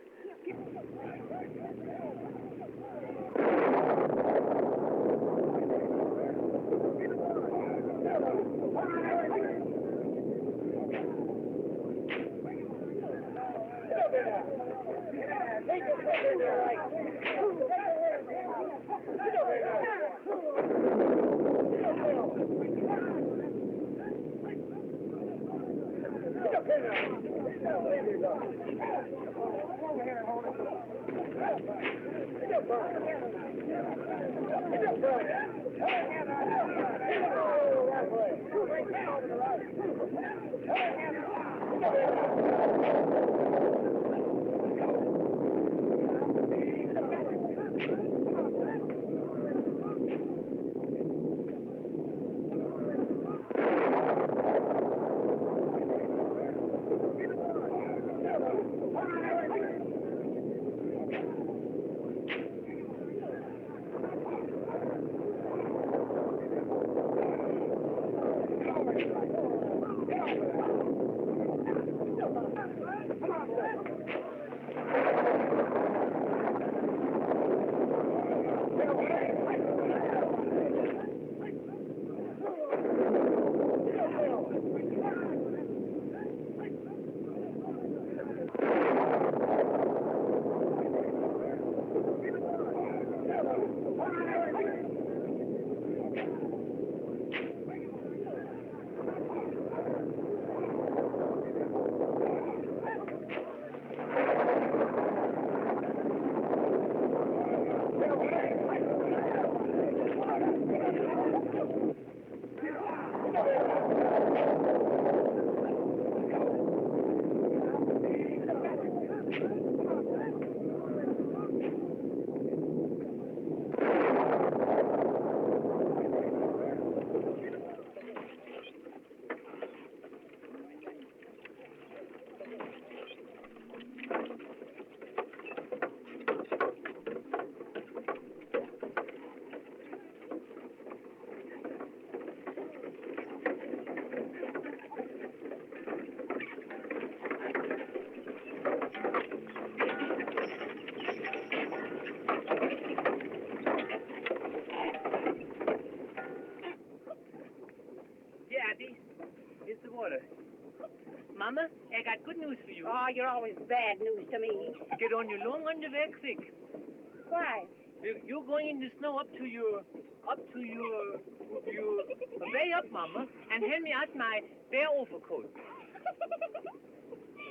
Mama, I got good news for you. Oh, you're always bad news to me. Get on your long underwear quick. Why? You're going in the snow up to your, way up, Mama, and hand me out my bear overcoat.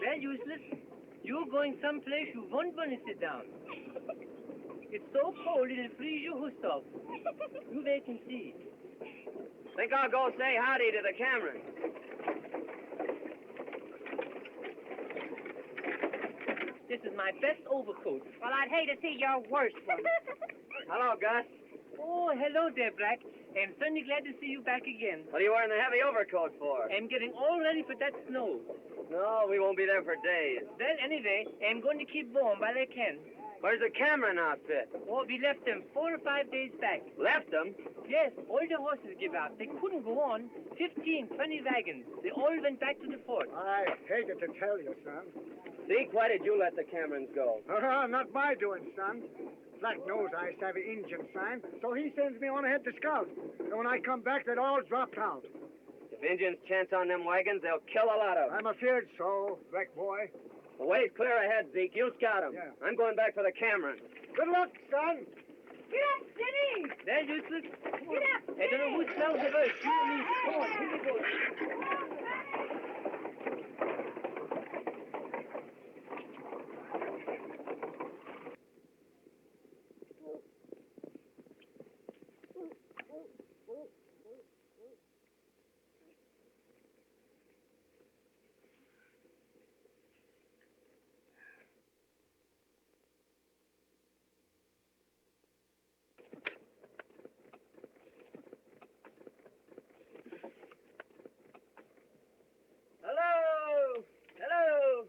Well, useless. You're going someplace you won't want to sit down. It's so cold it'll freeze your hoofs off. You wait and see. Think I'll go say howdy to the Cameron. This is my best overcoat. Well, I'd hate to see your worst one. Hello, Gus. Oh, hello there, Breck. I'm certainly glad to see you back again. What are you wearing the heavy overcoat for? I'm getting all ready for that snow. No, we won't be there for days. Well, anyway, I'm going to keep warm while I can. Where's the Cameron outfit? Oh, we left them 4 or 5 days back. Left them? Yes, all the horses gave out. They couldn't go on. 15, 20 wagons. They all went back to the fort. I hated to tell you, son. Zeke, why did you let the Camerons go? Not my doing, son. Flack knows I used to have an Injun sign, so he sends me on ahead to scout. And when I come back, they'd all dropped out. If Indians chance on them wagons, they'll kill a lot of them. I'm afeard so, Breck boy. The way's clear ahead, Zeke. You scout them. Yeah. I'm going back for the Camerons. Good luck, son. Get up, Jenny! There, useless. Get up, I don't know who smells the worst, you or me. Come on, here we go. Hello! Hello!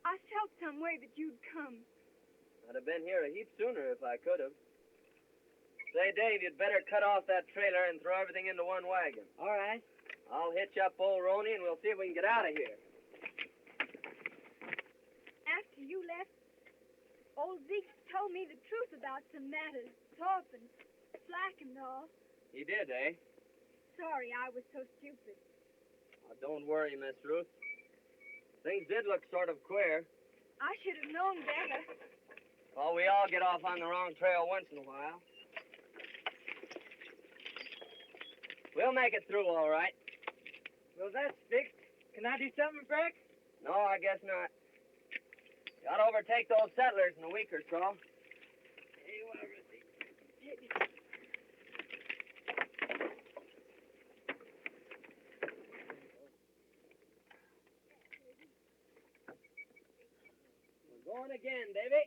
I felt some way that you'd come. I'd have been here a heap sooner if I could have. Say, Dave, you'd better cut off that trailer and throw everything into one wagon. All right. I'll hitch up old Roney and we'll see if we can get out of here. After you left, old Zeke told me the truth about some matters. Thorpe and Flack and all. He did, eh? Sorry I was so stupid. Oh, don't worry, Miss Ruth. Things did look sort of queer. I should have known better. Well, we all get off on the wrong trail once in a while. We'll make it through all right. Well, that's fixed. Can I do something, Breck? No, I guess not. You ought to overtake those settlers in a week or so. We're going again, Davy.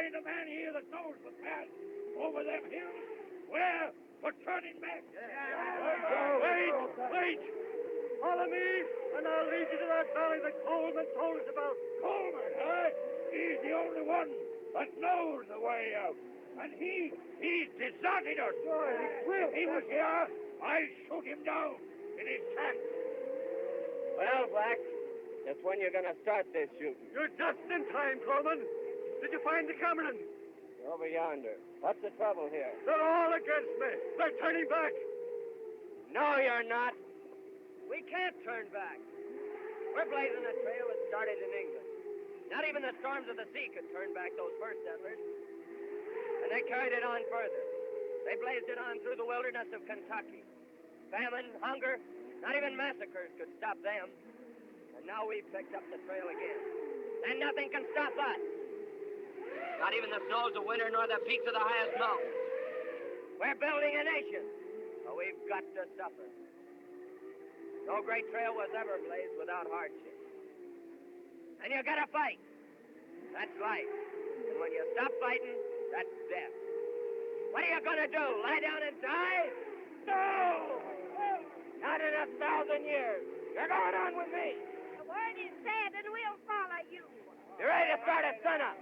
The man here that knows the path over them hills. Where? For turning back. Wait! Follow me, and I'll lead you to that valley that Coleman told us about. Coleman, eh? He's the only one that knows the way out. And he's deserted us. If he was here, I'd shoot him down in his tracks. Well, Black, just when you're going to start this shooting? You're just in time, Coleman. Did you find the Cameron? Over yonder. What's the trouble here? They're all against me. They're turning back. No, you're not. We can't turn back. We're blazing a trail that started in England. Not even the storms of the sea could turn back those first settlers. And they carried it on further. They blazed it on through the wilderness of Kentucky. Famine, hunger, not even massacres could stop them. And now we've picked up the trail again. And nothing can stop us. Not even the snows of winter nor the peaks of the highest mountains. We're building a nation, but we've got to suffer. No great trail was ever blazed without hardship. And you gotta fight. That's life. And when you stop fighting, that's death. What are you gonna do? Lie down and die? No! Not in 1,000 years. You're going on with me. The word is said, and we'll follow you. You ready to start at sunup?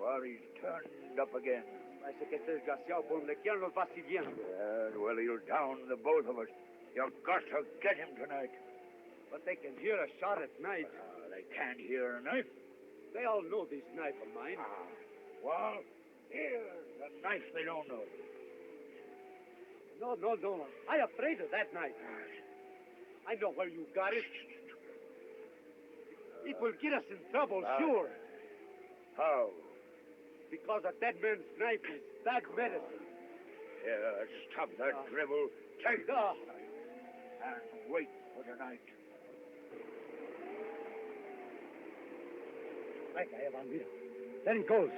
Well, he's turned up again. Parece que este desgraciado por donde quiera nos va siguiendo. Well, he'll down the both of us. You've got to get him tonight. But they can hear a shot at night. They can't hear a knife. They all know this knife of mine. Well, here's a knife they don't know. No. I'm afraid of that knife. I know where you got it. It will get us in trouble, sure. How? Because a dead man's knife is bad medicine. Here, stop that dribble. Take it. And wait for the night. Right, I have on me. There he goes.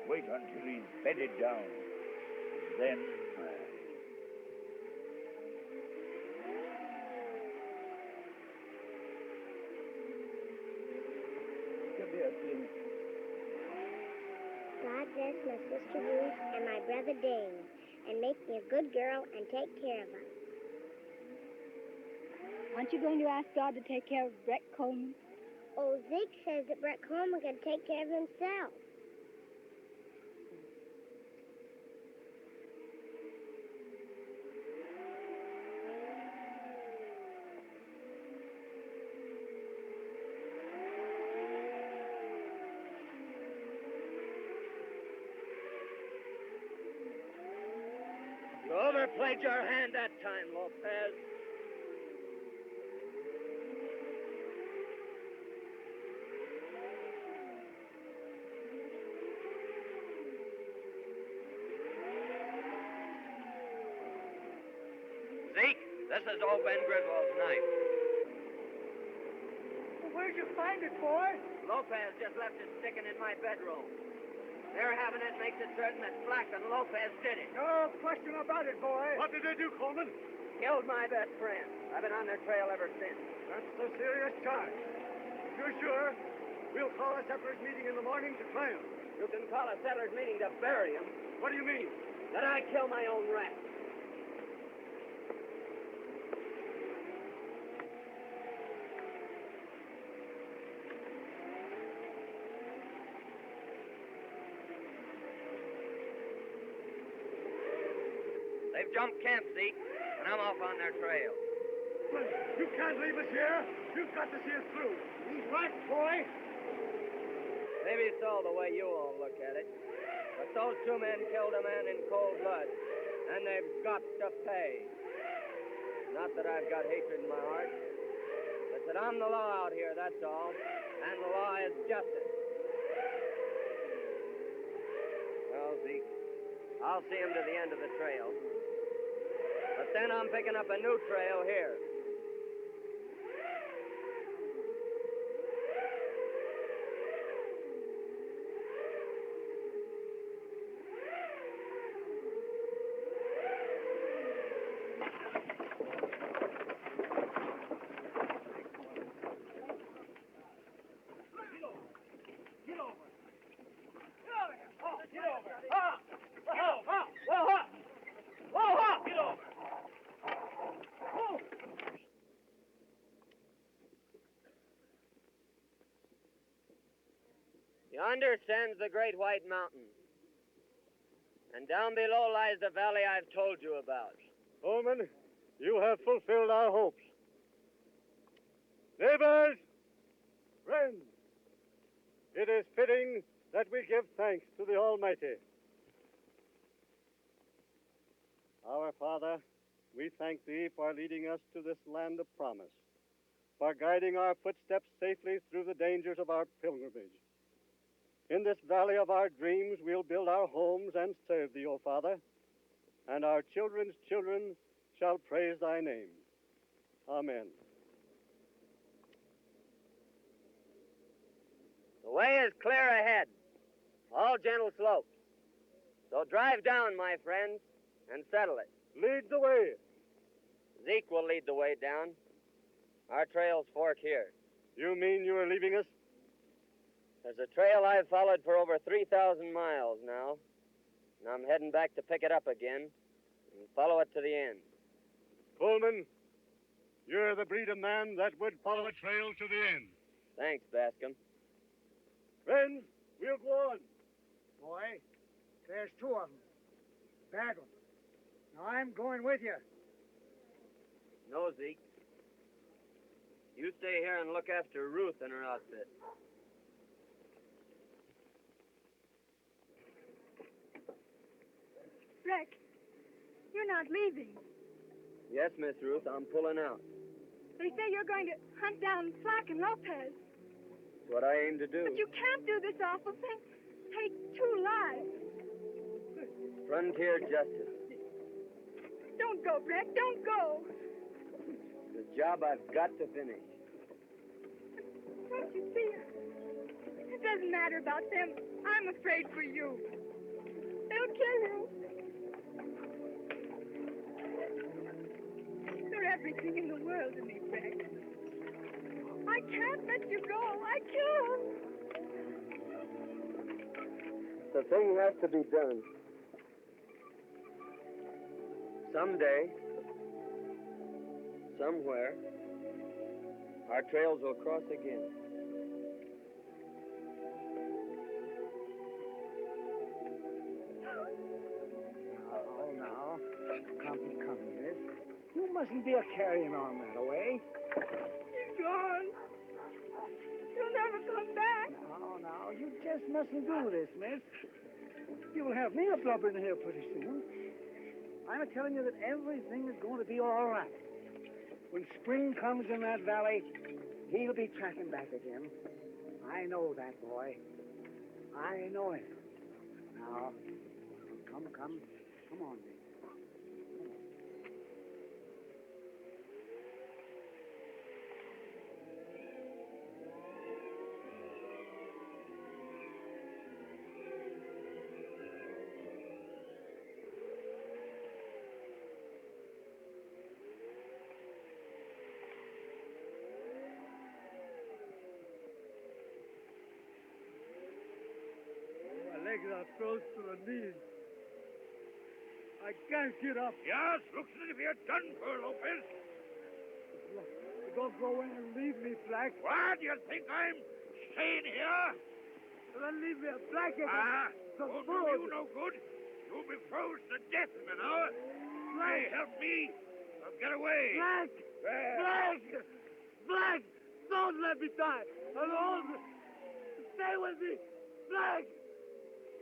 Wait until he's bedded down. Then... Come here, please. God bless my sister Ruth and my brother Dave, and make me a good girl and take care of us. Aren't you going to ask God to take care of Breck Coleman? Oh, Zeke says that Breck Coleman can take care of himself. You overplayed your hand that time, Lopez. Zeke, this is old Ben Griswold's knife. Well, where'd you find it, boy? Lopez just left it sticking in my bedroom. Their having it makes it certain that Flack and Lopez did it. No question about it, boy. What did they do, Coleman? Killed my best friend. I've been on their trail ever since. That's a serious charge. If you're sure, we'll call a settlers meeting in the morning to try him. You can call a settlers meeting to bury him. What do you mean? That I kill my own rat. They've jumped camp, Zeke, and I'm off on their trail. But you can't leave us here. You've got to see us through. He's right, boy. Maybe so the way you all look at it. But those two men killed a man in cold blood, and they've got to pay. Not that I've got hatred in my heart, but that I'm the law out here, that's all. And the law is justice. Well, Zeke, I'll see him to the end of the trail. But then I'm picking up a new trail here. Yonder stands the great white mountain. And down below lies the valley I've told you about. Coleman, you have fulfilled our hopes. Neighbors, friends, it is fitting that we give thanks to the Almighty. Our Father, we thank Thee for leading us to this land of promise, for guiding our footsteps safely through the dangers of our pilgrimage. In this valley of our dreams, we'll build our homes and serve Thee, O Father, and our children's children shall praise Thy name. Amen. The way is clear ahead, all gentle slopes. So drive down, my friends, and settle it. Lead the way. Zeke will lead the way down. Our trails fork here. You mean you are leaving us? There's a trail I've followed for over 3,000 miles now, and I'm heading back to pick it up again and follow it to the end. Coleman, you're the breed of man that would follow a trail to the end. Thanks, Bascom. Friends, we'll go on. Boy, there's two of them. Bad ones. Now, I'm going with you. No, Zeke. You stay here and look after Ruth and her outfit. Breck, you're not leaving. Yes, Miss Ruth, I'm pulling out. They say you're going to hunt down Flack and Lopez. It's what I aim to do. But you can't do this awful thing. Take 2 lives. Frontier justice. Don't go, Breck. Don't go. The job I've got to finish. Don't you see? It doesn't matter about them. I'm afraid for you. They'll kill you. You're everything in the world to me, Breck. I can't let you go. I can't. The thing has to be done. Someday, somewhere, our trails will cross again. Oh, now. Come, miss. You mustn't be a carrying on that way. He's gone. He'll never come back. Now, you just mustn't do this, miss. You'll have me a blubbering here pretty soon. I'm telling you that everything is going to be all right. When spring comes in that valley, he'll be tracking back again. I know that, boy. I know it. Now, come on, miss. Legs are close to the knees. I can't get up. Yes, looks as if you're done for, Lopez. Don't go in and leave me, Flack. What? You think I'm staying here? Then leave me a blanket. Won't do you no good. You'll be froze to death in an hour. Hey, help me. I'll get away. Flack! Flack! Flack! Don't let me die alone. Stay with me. Flack!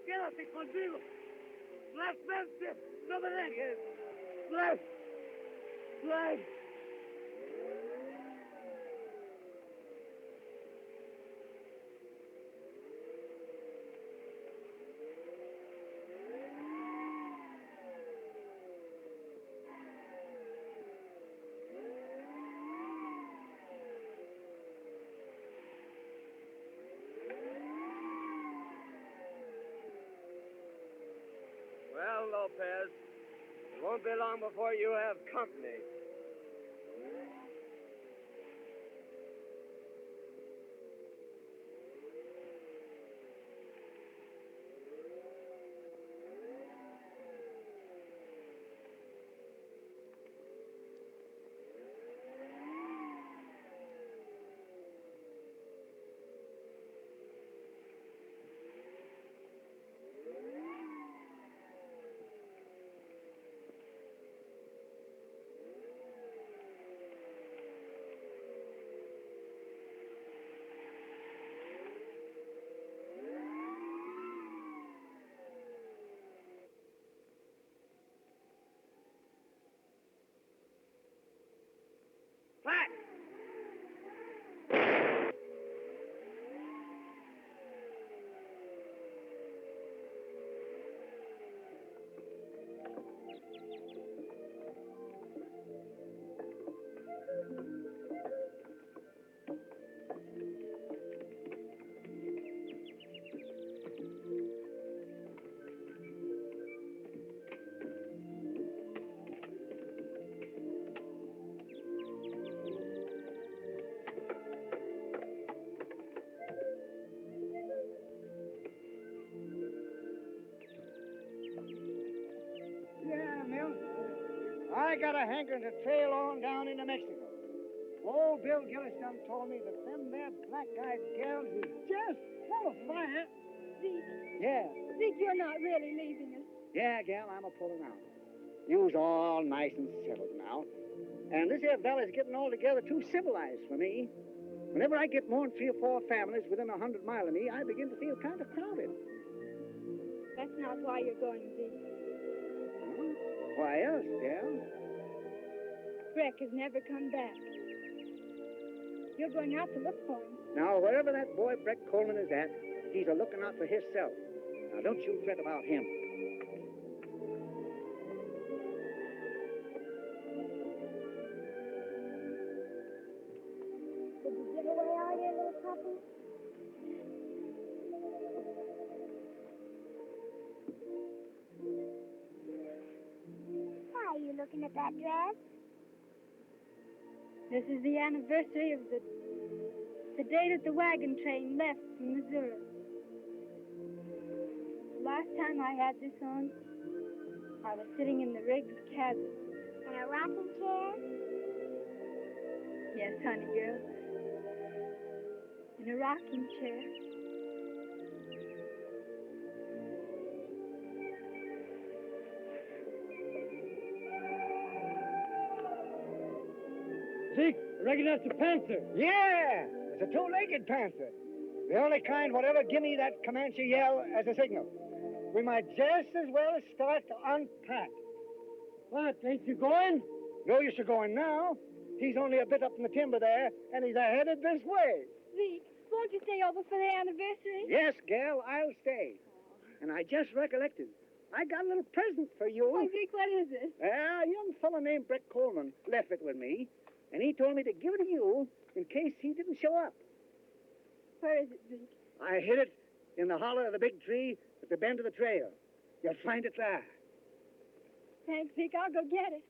Quédate conmigo. Flack, vente. No me dejes. Flack. Flack. Well, Lopez, it won't be long before you have company. Flack! Yeah, Mill. I got a hankering to trail on down into Mexico. Old Bill Gillis done told me that them there black-eyed gals is just full of fire. Zeke. Yeah. Zeke, you're not really leaving us. Yeah, gal, I'm a pulling out. You's all nice and settled now. And this here valley's getting altogether too civilized for me. Whenever I get more than 3 or 4 families within 100 miles of me, I begin to feel kind of crowded. That's not why you're going, Zeke. Why else, gal? Breck has never come back. You're going out to look for him. Now, wherever that boy Breck Coleman is at, he's a-looking out for himself. Now, don't you fret about him. Did you give away all your little puppies? Why are you looking at that dress? This is the anniversary of the day that the wagon train left from Missouri. The last time I had this on, I was sitting in the Riggs cabin. In a rocking chair? Yes, honey girl. In a rocking chair. Zeke, I reckon that's a panther. Yeah, it's a 2-legged panther. The only kind whatever give me that Comanche yell as a signal. We might just as well start to unpack. What, ain't you going? No use of going now. He's only a bit up in the timber there, and he's headed this way. Zeke, won't you stay over for the anniversary? Yes, gal, I'll stay. And I just recollected. I got a little present for you. Oh, Zeke, what is it? A young fellow named Breck Coleman left it with me, and he told me to give it to you in case he didn't show up. Where is it, Zeke? I hid it in the hollow of the big tree at the bend of the trail. You'll find it there. Thanks, Zeke. I'll go get it.